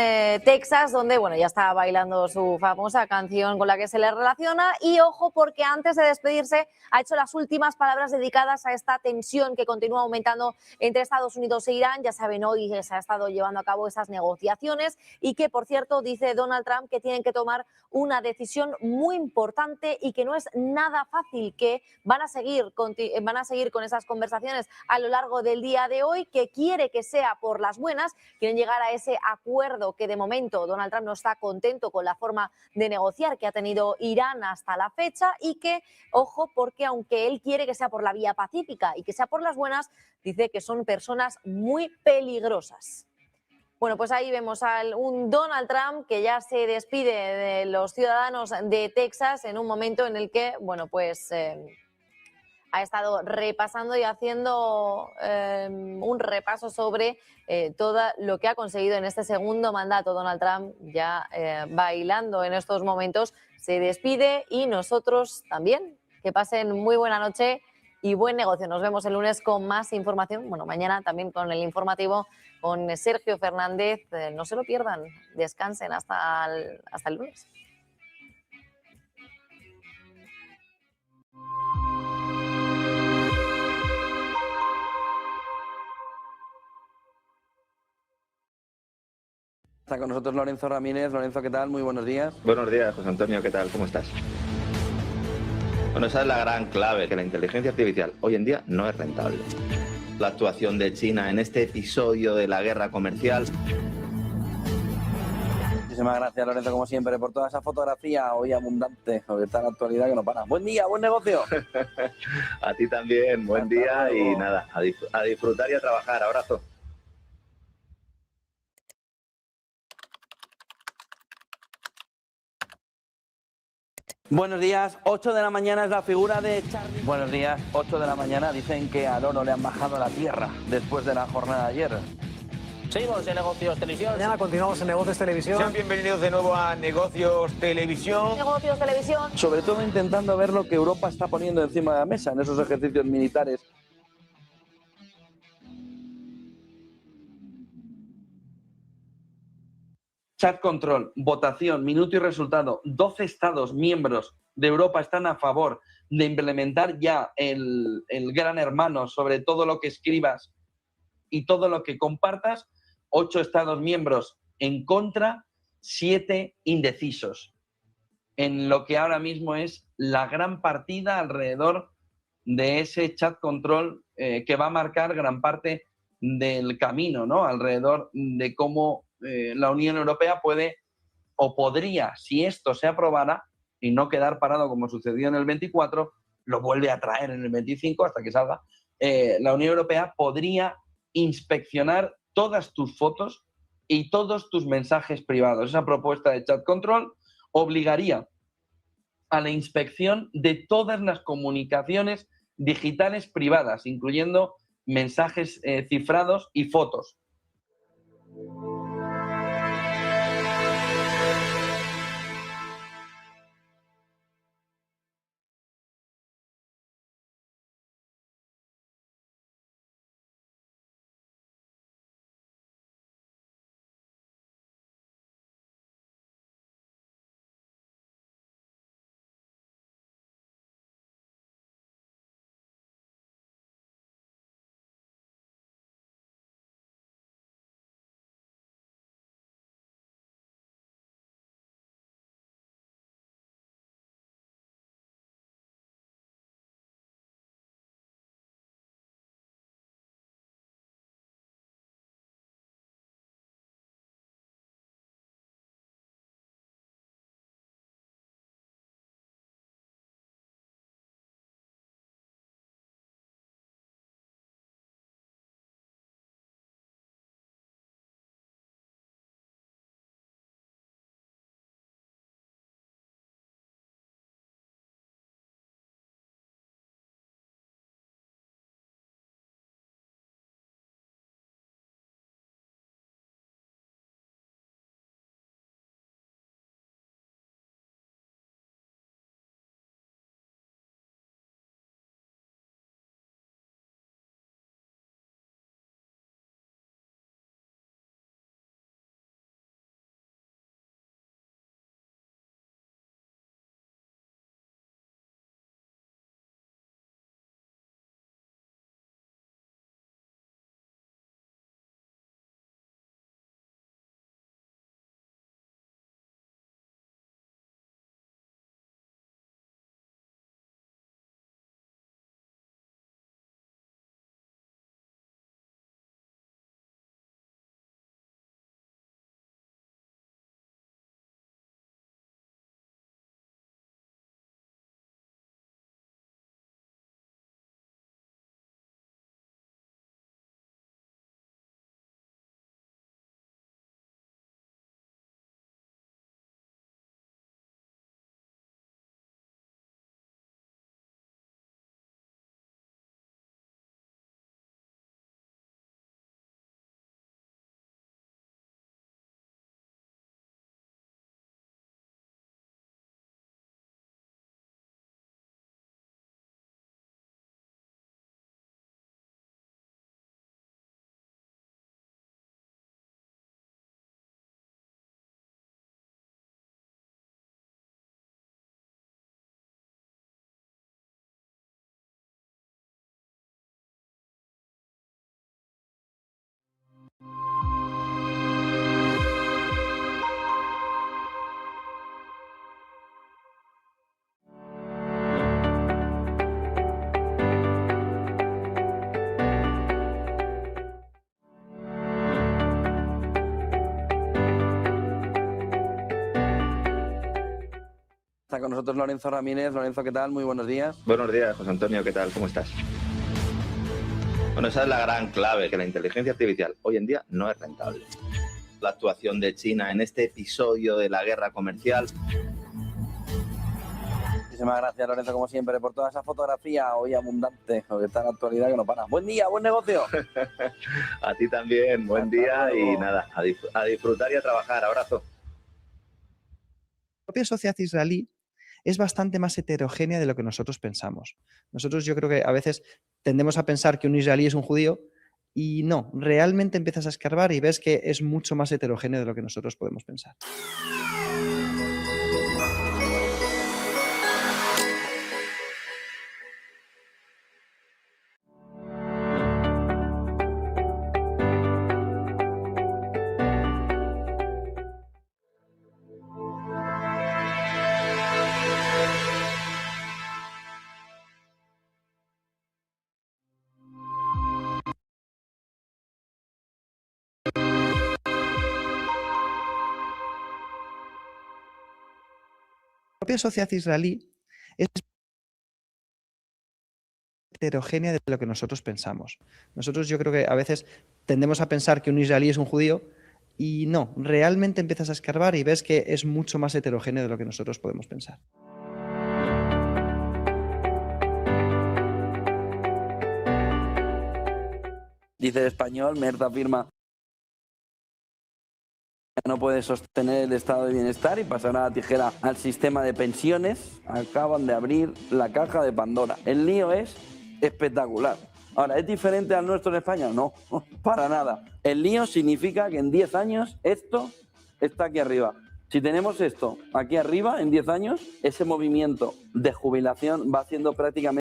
Texas, donde bueno, ya está bailando su famosa canción con la que se le relaciona. Y ojo, porque antes de despedirse ha hecho las últimas palabras dedicadas a esta tensión que continúa aumentando entre Estados Unidos e Irán. Ya saben, hoy se ha estado llevando a cabo esas negociaciones y que, por cierto, dice Donald Trump que tienen que tomar una decisión muy importante y que no es nada fácil, que van a seguir con esas conversaciones a lo largo del día de hoy, que quiere que sea por las buenas, quieren llegar a ese acuerdo que de momento Donald Trump no está contento con la forma de negociar que ha tenido Irán hasta la fecha y que, ojo, porque aunque él quiere que sea por la vía pacífica y que sea por las buenas, dice que son personas muy peligrosas. Bueno, pues ahí vemos a un Donald Trump que ya se despide de los ciudadanos de Texas en un momento en el que, bueno, pues ha estado repasando y haciendo un repaso sobre todo lo que ha conseguido en este segundo mandato. Donald Trump ya bailando en estos momentos se despide y nosotros también. Que pasen muy buena noche y buen negocio. Nos vemos el lunes con más información. Bueno, mañana también con el informativo con Sergio Fernández. No se lo pierdan. Descansen hasta el lunes. Está con nosotros Lorenzo Ramírez. Lorenzo, ¿qué tal? Muy buenos días. Buenos días, José Antonio, ¿qué tal? ¿Cómo estás? Bueno, esa es la gran clave, que la inteligencia artificial hoy en día no es rentable. La actuación de China en este episodio de la guerra comercial. Muchísimas gracias, Lorenzo, como siempre, por toda esa fotografía hoy abundante, porque está en la actualidad que no para. Buen día, buen negocio. A ti también, buen Hasta día luego. y nada, a disfrutar y a trabajar. Abrazo. Buenos días, 8 de la mañana es la figura de Charlie. Buenos días, 8 de la mañana. Dicen que al oro le han bajado a la tierra después de la jornada de ayer. Seguimos en Negocios Televisión. Mañana continuamos en Negocios Televisión. Sean bienvenidos de nuevo a Negocios Televisión. Negocios Televisión. Sobre todo intentando ver lo que Europa está poniendo encima de la mesa en esos ejercicios militares. Chat control, votación, minuto y resultado. 12 Estados miembros de Europa están a favor de implementar ya el gran hermano sobre todo lo que escribas y todo lo que compartas. 8 Estados miembros en contra, 7 indecisos. En lo que ahora mismo es la gran partida alrededor de ese chat control que va a marcar gran parte del camino, ¿no? Alrededor de cómo la Unión Europea puede o podría, si esto se aprobara y no quedar parado como sucedió en el 24, lo vuelve a traer en el 25 hasta que salga, la Unión Europea podría inspeccionar todas tus fotos y todos tus mensajes privados. Esa propuesta de chat control obligaría a la inspección de todas las comunicaciones digitales privadas, incluyendo mensajes cifrados y fotos. con nosotros Lorenzo Ramírez. Lorenzo, ¿qué tal? Muy buenos días. Buenos días, José Antonio, ¿qué tal? ¿Cómo estás? Bueno, esa es la gran clave, que la inteligencia artificial hoy en día no es rentable. La actuación de China en este episodio de la guerra comercial. Muchísimas gracias, Lorenzo, como siempre, por toda esa fotografía hoy abundante, porque está en la actualidad que no para. Buen día, buen negocio. A ti también, buen día y nada, a disfrutar y a trabajar. Abrazo. La propia sociedad israelí es bastante más heterogénea de lo que nosotros pensamos. Nosotros yo creo que a veces tendemos a pensar que un israelí es un judío y no, realmente empiezas a escarbar y ves que es mucho más heterogéneo de lo que nosotros podemos pensar. La propia sociedad israelí es heterogénea de lo que nosotros pensamos. Nosotros yo creo que a veces tendemos a pensar que un israelí es un judío y no, realmente empiezas a escarbar y ves que es mucho más heterogéneo de lo que nosotros podemos pensar. Dice el español, Merz afirma que no puede sostener el estado de bienestar y pasará la tijera al sistema de pensiones. Acaban de abrir la caja de Pandora. El lío es espectacular. Ahora, ¿es diferente al nuestro en España? No, para nada. El lío significa que en 10 años esto está aquí arriba. Si tenemos esto aquí arriba, en 10 años, ese movimiento de jubilación va haciendo prácticamente